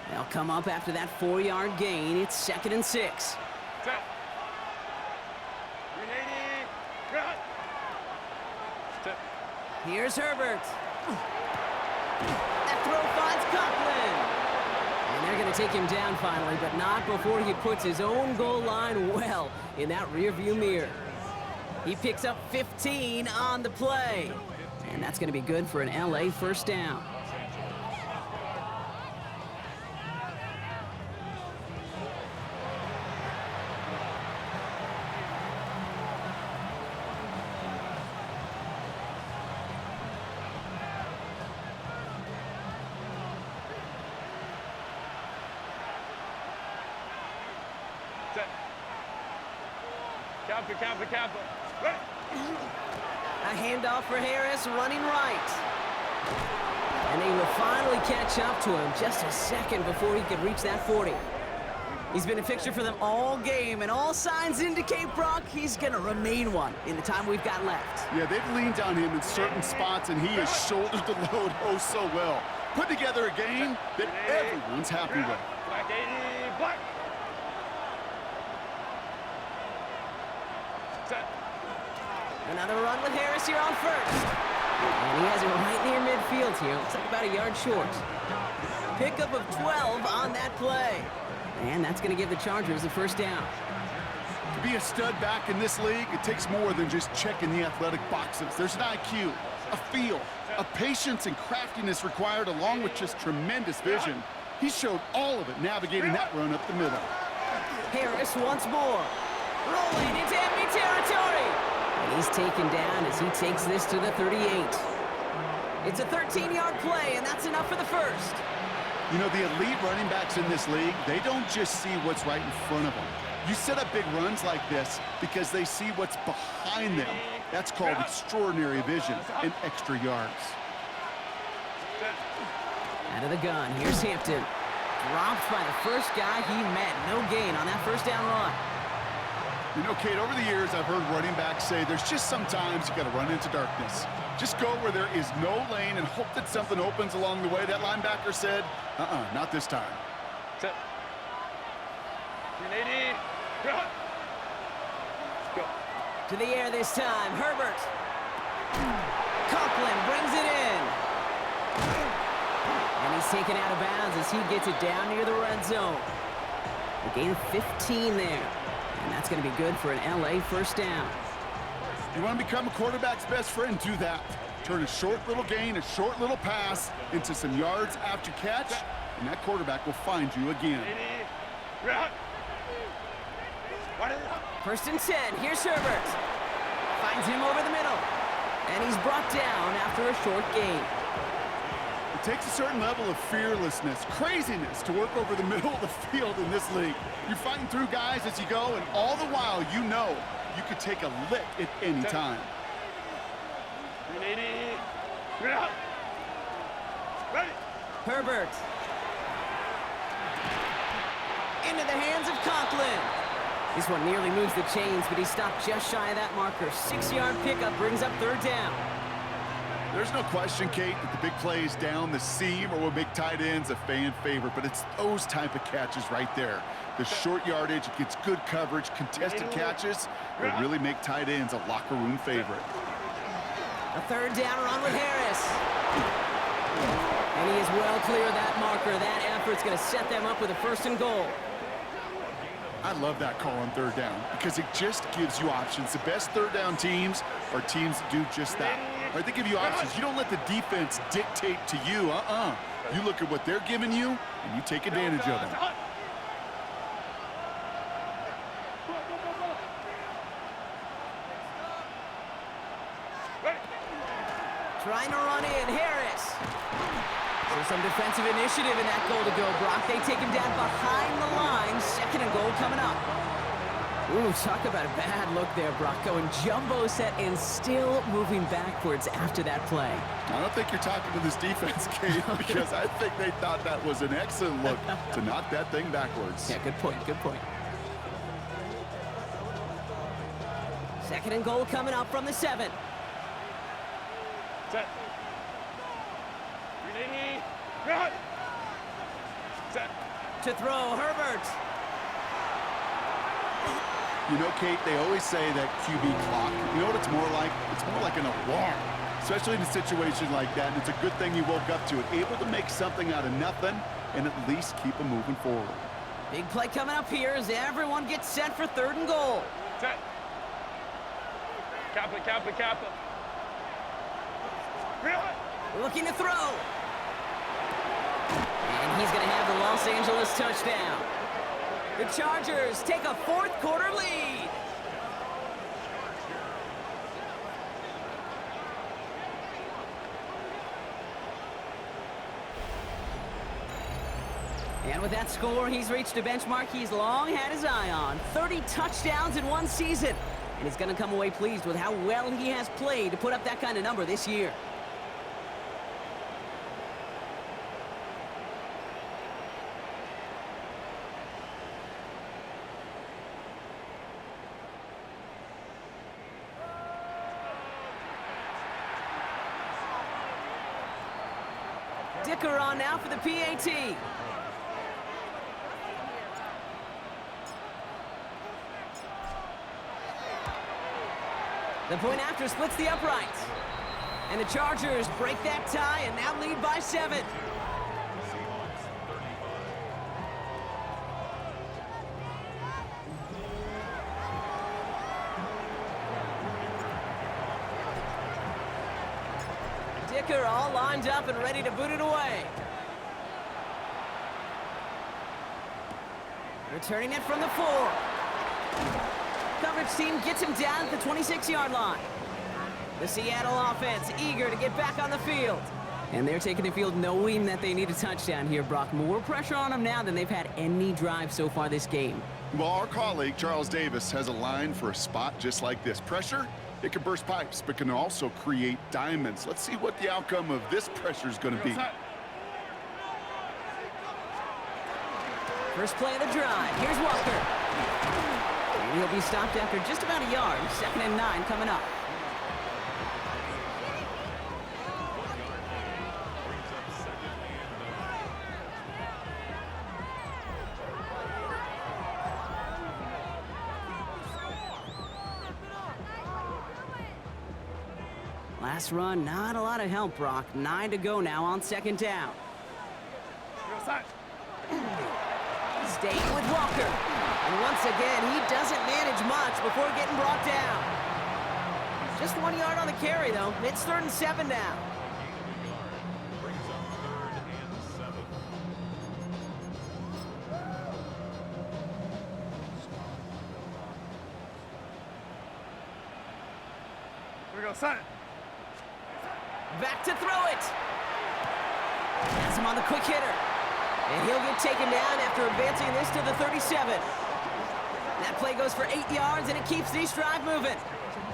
They'll come up after that 4-yard gain. It's 2nd and 6. Set. 380. Cut. Set. Here's Herbert. That throw finds Coughlin. And they're going to take him down finally, but not before he puts his own goal line well in that rearview mirror. He picks up 15 on the play. And that's going to be good for an LA 1st down. Set. Captain. Ready. A handoff for Harris, running right. And they will finally catch up to him just a second before he could reach that 40. He's been a fixture for them all game, and all signs indicate, Brock, he's going to remain one in the time we've got left. Yeah, they've leaned on him in certain spots, and he has shouldered the load oh so well. Put together a game that everyone's happy with. Black 80. Black. Set. Another run with Harris here on 1st. And he has it right near midfield here. Looks like about a yard short. Pickup of 12 on that play. And that's going to give the Chargers a 1st down. To be a stud back in this league, it takes more than just checking the athletic boxes. There's an IQ, a feel, a patience and craftiness required, along with just tremendous vision. He showed all of it navigating that run up the middle. Harris once more. Rolling into enemy territory. And he's taken down as he takes this to the 38. It's a 13-yard play, and that's enough for the 1st. You know, the elite running backs in this league, they don't just see what's right in front of them. You set up big runs like this because they see what's behind them. That's called extraordinary vision and extra yards. Out of the gun, here's Hampton. Dropped by the first guy he met. No gain on that 1st down run. You know, Kate, over the years, I've heard running backs say there's just sometimes you got to run into darkness. Just go where there is no lane and hope that something opens along the way. That linebacker said, not this time. Set. 380. Cut. Go. To the air this time, Herbert. Conklin brings it in. And he's taken out of bounds as he gets it down near the red zone. A gain of 15 there. And that's going to be good for an LA 1st down. You want to become a quarterback's best friend? Do that. Turn a short little gain, a short little pass into some yards after catch, and that quarterback will find you again. 1st and 10. Here's Herbert. Finds him over the middle. And he's brought down after a short gain. It takes a certain level of fearlessness, craziness to work over the middle of the field in this league. You're fighting through guys as you go, and all the while you know you could take a lick at any time. 380. Ready. Herbert. into the hands of Conklin. This one nearly moves the chains, but he stopped just shy of that marker. 6-yard pickup brings up third down. There's no question, Kate, that the big plays down the seam or will make tight ends a fan favorite, but it's those type of catches right there. The short yardage, it gets good coverage, contested catches will really make tight ends a locker room favorite. A third down run with Harris. And he is well clear of that marker. That effort's going to set them up with a 1st and goal. I love that call on third down because it just gives you options. The best third down teams are teams that do just that. Right? They give you options. You don't let the defense dictate to you. You look at what they're giving you, and you take advantage of them. Trying to run in, Harris. So some defensive initiative in that goal to go, Brock. They take him down behind the line. 2nd and goal coming up. Ooh, talk about a bad look there, Brock. Going jumbo set and still moving backwards after that play. I don't think you're talking to this defense, Kate, because I think they thought that was an excellent look to knock that thing backwards. Yeah, good point, good point. 2nd and goal coming up from the 7. Set. 380. Run. Set. To throw, Herbert. You know, Kate, they always say that QB clock, you know what it's more like? It's more like an alarm, especially in a situation like that, and it's a good thing you woke up to it. Able to make something out of nothing and at least keep them moving forward. Big play coming up here as everyone gets set for 3rd and goal. Set. Kappa, Kappa, Kappa. Looking to throw. And he's going to have the Los Angeles touchdown. The Chargers take a 4th quarter lead. And with that score, he's reached a benchmark he's long had his eye on. 30 touchdowns in one season. And he's going to come away pleased with how well he has played to put up that kind of number this year. Dicker on now for the PAT. The point after splits the uprights. And the Chargers break that tie and now lead by 7. Dicker all lined up and ready to boot it away. Returning it from the 4. Coverage team gets him down at the 26-yard line. The Seattle offense eager to get back on the field. And they're taking the field knowing that they need a touchdown here, Brock. More pressure on them now than they've had any drive so far this game. Well, our colleague, Charles Davis, has a line for a spot just like this. Pressure, it can burst pipes, but can also create diamonds. Let's see what the outcome of this pressure is going to be. First play of the drive. Here's Walker. And he'll be stopped after just about a yard. 2nd and 9 coming up. Last run, not a lot of help, Brock. 9 to go now on 2nd down. Staying with Walker. And once again, he doesn't manage much before getting brought down. Just 1 yard on the carry, though. It's 3rd and 7 now. Here we go, set. Back to throw it. Has him on the quick hitter. And he'll get taken down after advancing this to the 37. That play goes for 8 yards, and it keeps this drive moving.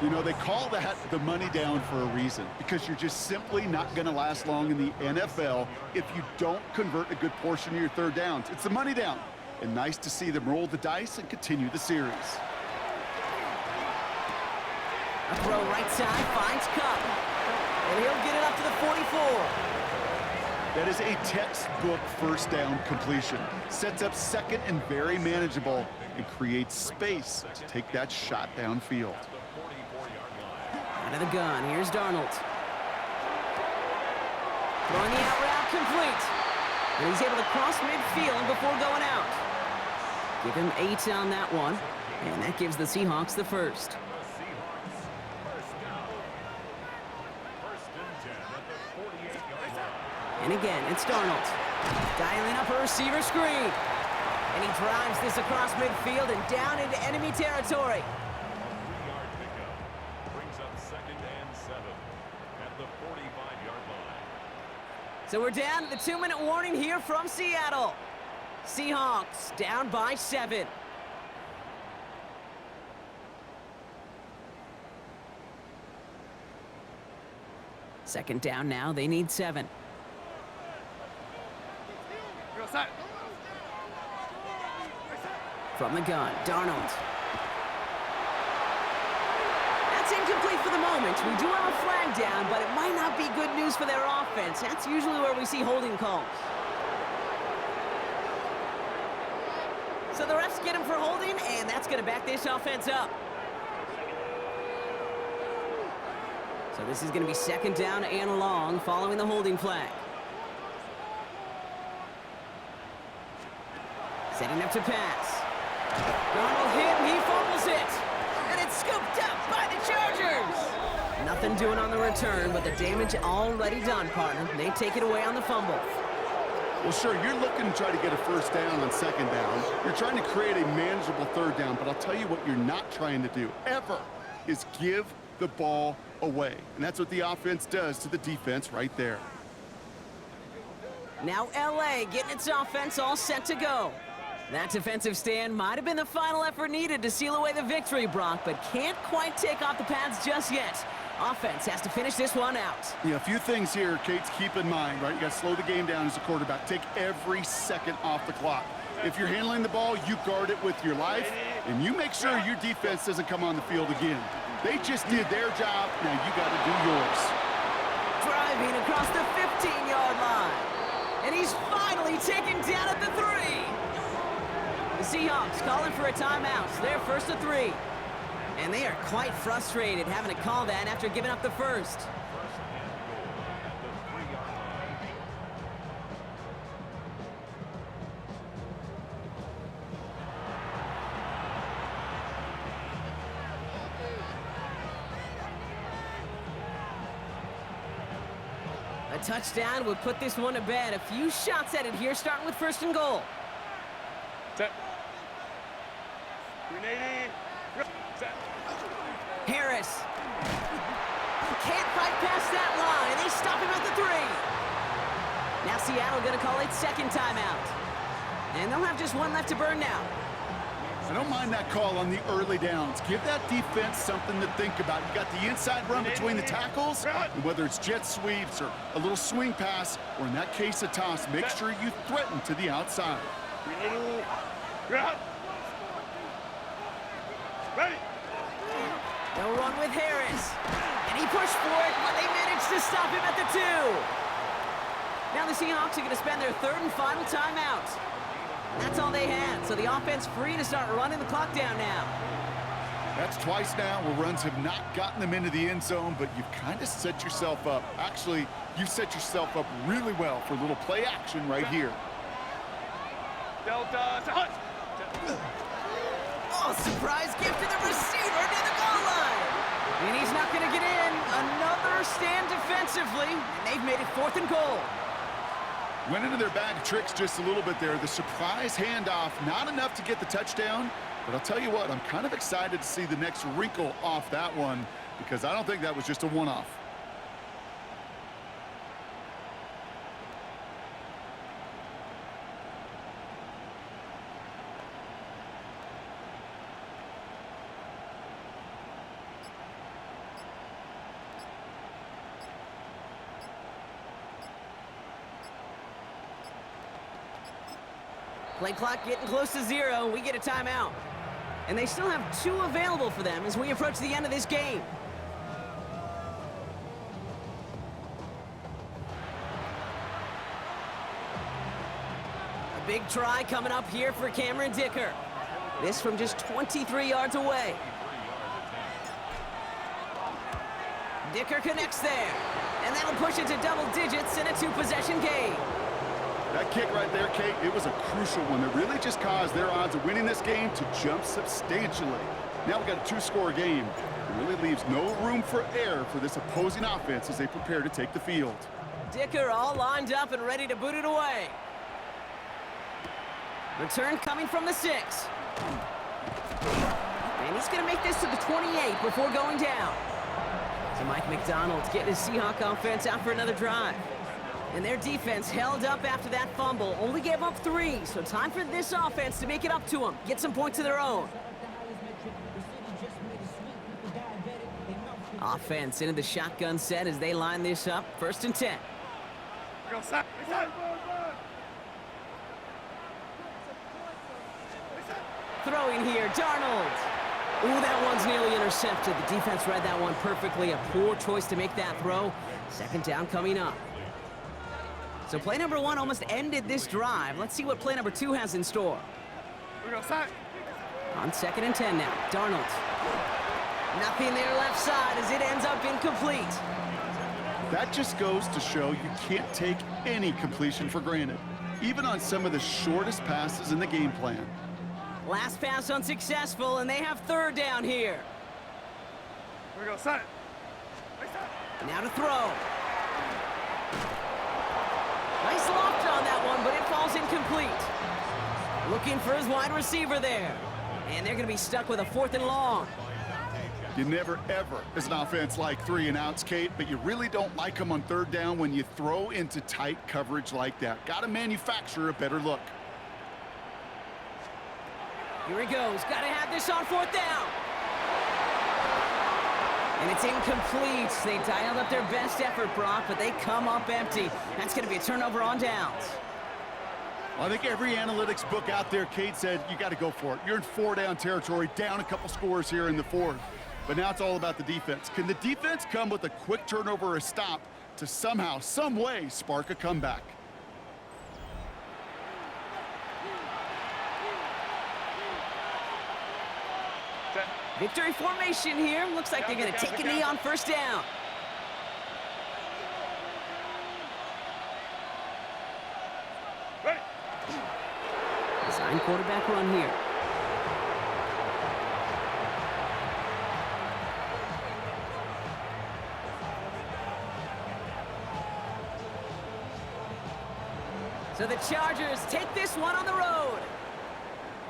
You know, they call that the money down for a reason, because you're just simply not going to last long in the NFL if you don't convert a good portion of your third downs. It's the money down. and nice to see them roll the dice and continue the series. A throw right side, finds Cup. And he'll get it up to the 44. That is a textbook first down completion. Sets up second and very manageable and creates space to take that shot downfield. Out of the gun, here's Darnold. Throwing the out route complete. And he's able to cross midfield before going out. Give him 8 on that one. And that gives the Seahawks the first. And again, it's Darnold. Dialing up a receiver screen. And he drives this across midfield and down into enemy territory. Brings up 2nd and 7 at the 45-yard line. So we're down to the 2-minute warning here from Seattle. Seahawks down by 7. Second down now, they need 7. Go set. From the gun, Darnold. That's incomplete for the moment. We do have a flag down, but it might not be good news for their offense. That's usually where we see holding calls. So the refs get him for holding, and that's going to back this offense up. So this is going to be second down and long following the holding flag. Setting up to pass. Darnold hit, and he fumbles it. And it's scooped up by the Chargers. Nothing doing on the return, but the damage already done, partner. They take it away on the fumble. Well, sure, you're looking to try to get a first down on second down. You're trying to create a manageable third down, but I'll tell you what you're not trying to do, ever, is give the ball away. And that's what the offense does to the defense right there. Now LA getting its offense all set to go. That defensive stand might have been the final effort needed to seal away the victory, Brock, but can't quite take off the pads just yet. Offense has to finish this one out. Yeah, a few things here, Kate, to keep in mind, right? You got to slow the game down as a quarterback. Take every second off the clock. If you're handling the ball, you guard it with your life, and you make sure your defense doesn't come on the field again. They just did their job. Now you got to do yours. Driving across the 15-yard line. And he's finally taken down at the 3. The Seahawks calling for a timeout. They're first to 3. And they are quite frustrated having to call that after giving up the first. A touchdown would put this one to bed. A few shots at it here, starting with first and goal. Set. 380. Set. Harris. Can't fight past that line. They stop him at the 3. Now Seattle going to call it second timeout. And they'll have just one left to burn now. I don't mind that call on the early downs. Give that defense something to think about. You got the inside run between the tackles, and whether it's jet sweeps or a little swing pass, or in that case a toss, make sure you threaten to the outside. 380. Grab. Ready. They'll run with Harris. And he pushed for it, but they managed to stop him at the 2. Now the Seahawks are going to spend their third and final timeout. That's all they had, so the offense free to start running the clock down now. That's twice now where runs have not gotten them into the end zone, but you've kind of set yourself up. Actually, you've set yourself up really well for a little play action right here. Delta. Hut. Oh, surprise gift to the receiver near the goal line. And he's not going to get in. Another stand defensively, and they've made it fourth and goal. Went into their bag of tricks just a little bit there. The surprise handoff, not enough to get the touchdown, but I'll tell you what, I'm kind of excited to see the next wrinkle off that one because I don't think that was just a one-off. Play clock getting close to 0. We get a timeout. And they still have 2 available for them as we approach the end of this game. A big try coming up here for Cameron Dicker. This from just 23 yards away. Dicker connects there. And that'll push it to double digits in a 2-possession game. That kick right there, Kate, it was a crucial one that really just caused their odds of winning this game to jump substantially. Now we've got a 2-score game. It really leaves no room for error for this opposing offense as they prepare to take the field. Dicker all lined up and ready to boot it away. Return coming from the 6. And he's going to make this to the 28 before going down. So Mike McDonald's getting his Seahawk offense out for another drive. And their defense held up after that fumble, only gave up 3. So time for this offense to make it up to them, get some points of their own. Offense into the shotgun set as they line this up. 1st and 10. Throwing here, Darnold. Ooh, that one's nearly intercepted. The defense read that one perfectly. A poor choice to make that throw. 2nd down coming up. So play number 1 almost ended this drive. Let's see what play number 2 has in store. On 2nd and 10 now, Darnold. Nothing there left side as it ends up incomplete. That just goes to show you can't take any completion for granted, even on some of the shortest passes in the game plan. Last pass unsuccessful, and they have 3rd down here. Now to throw. Nice loft on that one, but it falls incomplete. Looking for his wide receiver there. And they're going to be stuck with a 4th and long. You never, ever, as an offense, like 3 and outs, Kate, but you really don't like them on 3rd down when you throw into tight coverage like that. Got to manufacture a better look. Here he goes. Got to have this on 4th down. And it's incomplete. They dialed up their best effort, Brock, but they come up empty. That's going to be a turnover on downs. Well, I think every analytics book out there, Kate, said you got to go for it. You're in 4-down territory, down a couple scores here in the 4th. But now it's all about the defense. Can the defense come with a quick turnover or a stop to somehow, some way, spark a comeback? Victory formation here. Looks like they're going to take a knee on 1st down. Design quarterback run here. So the Chargers take this one on the road.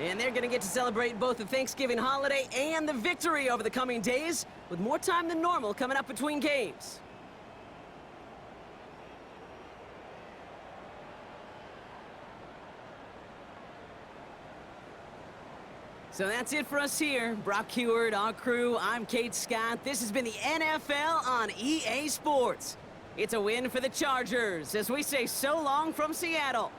And they're going to get to celebrate both the Thanksgiving holiday and the victory over the coming days, with more time than normal coming up between games. So that's it for us here. Brock Heward, our crew, I'm Kate Scott. This has been the NFL on EA Sports. It's a win for the Chargers as we say so long from Seattle.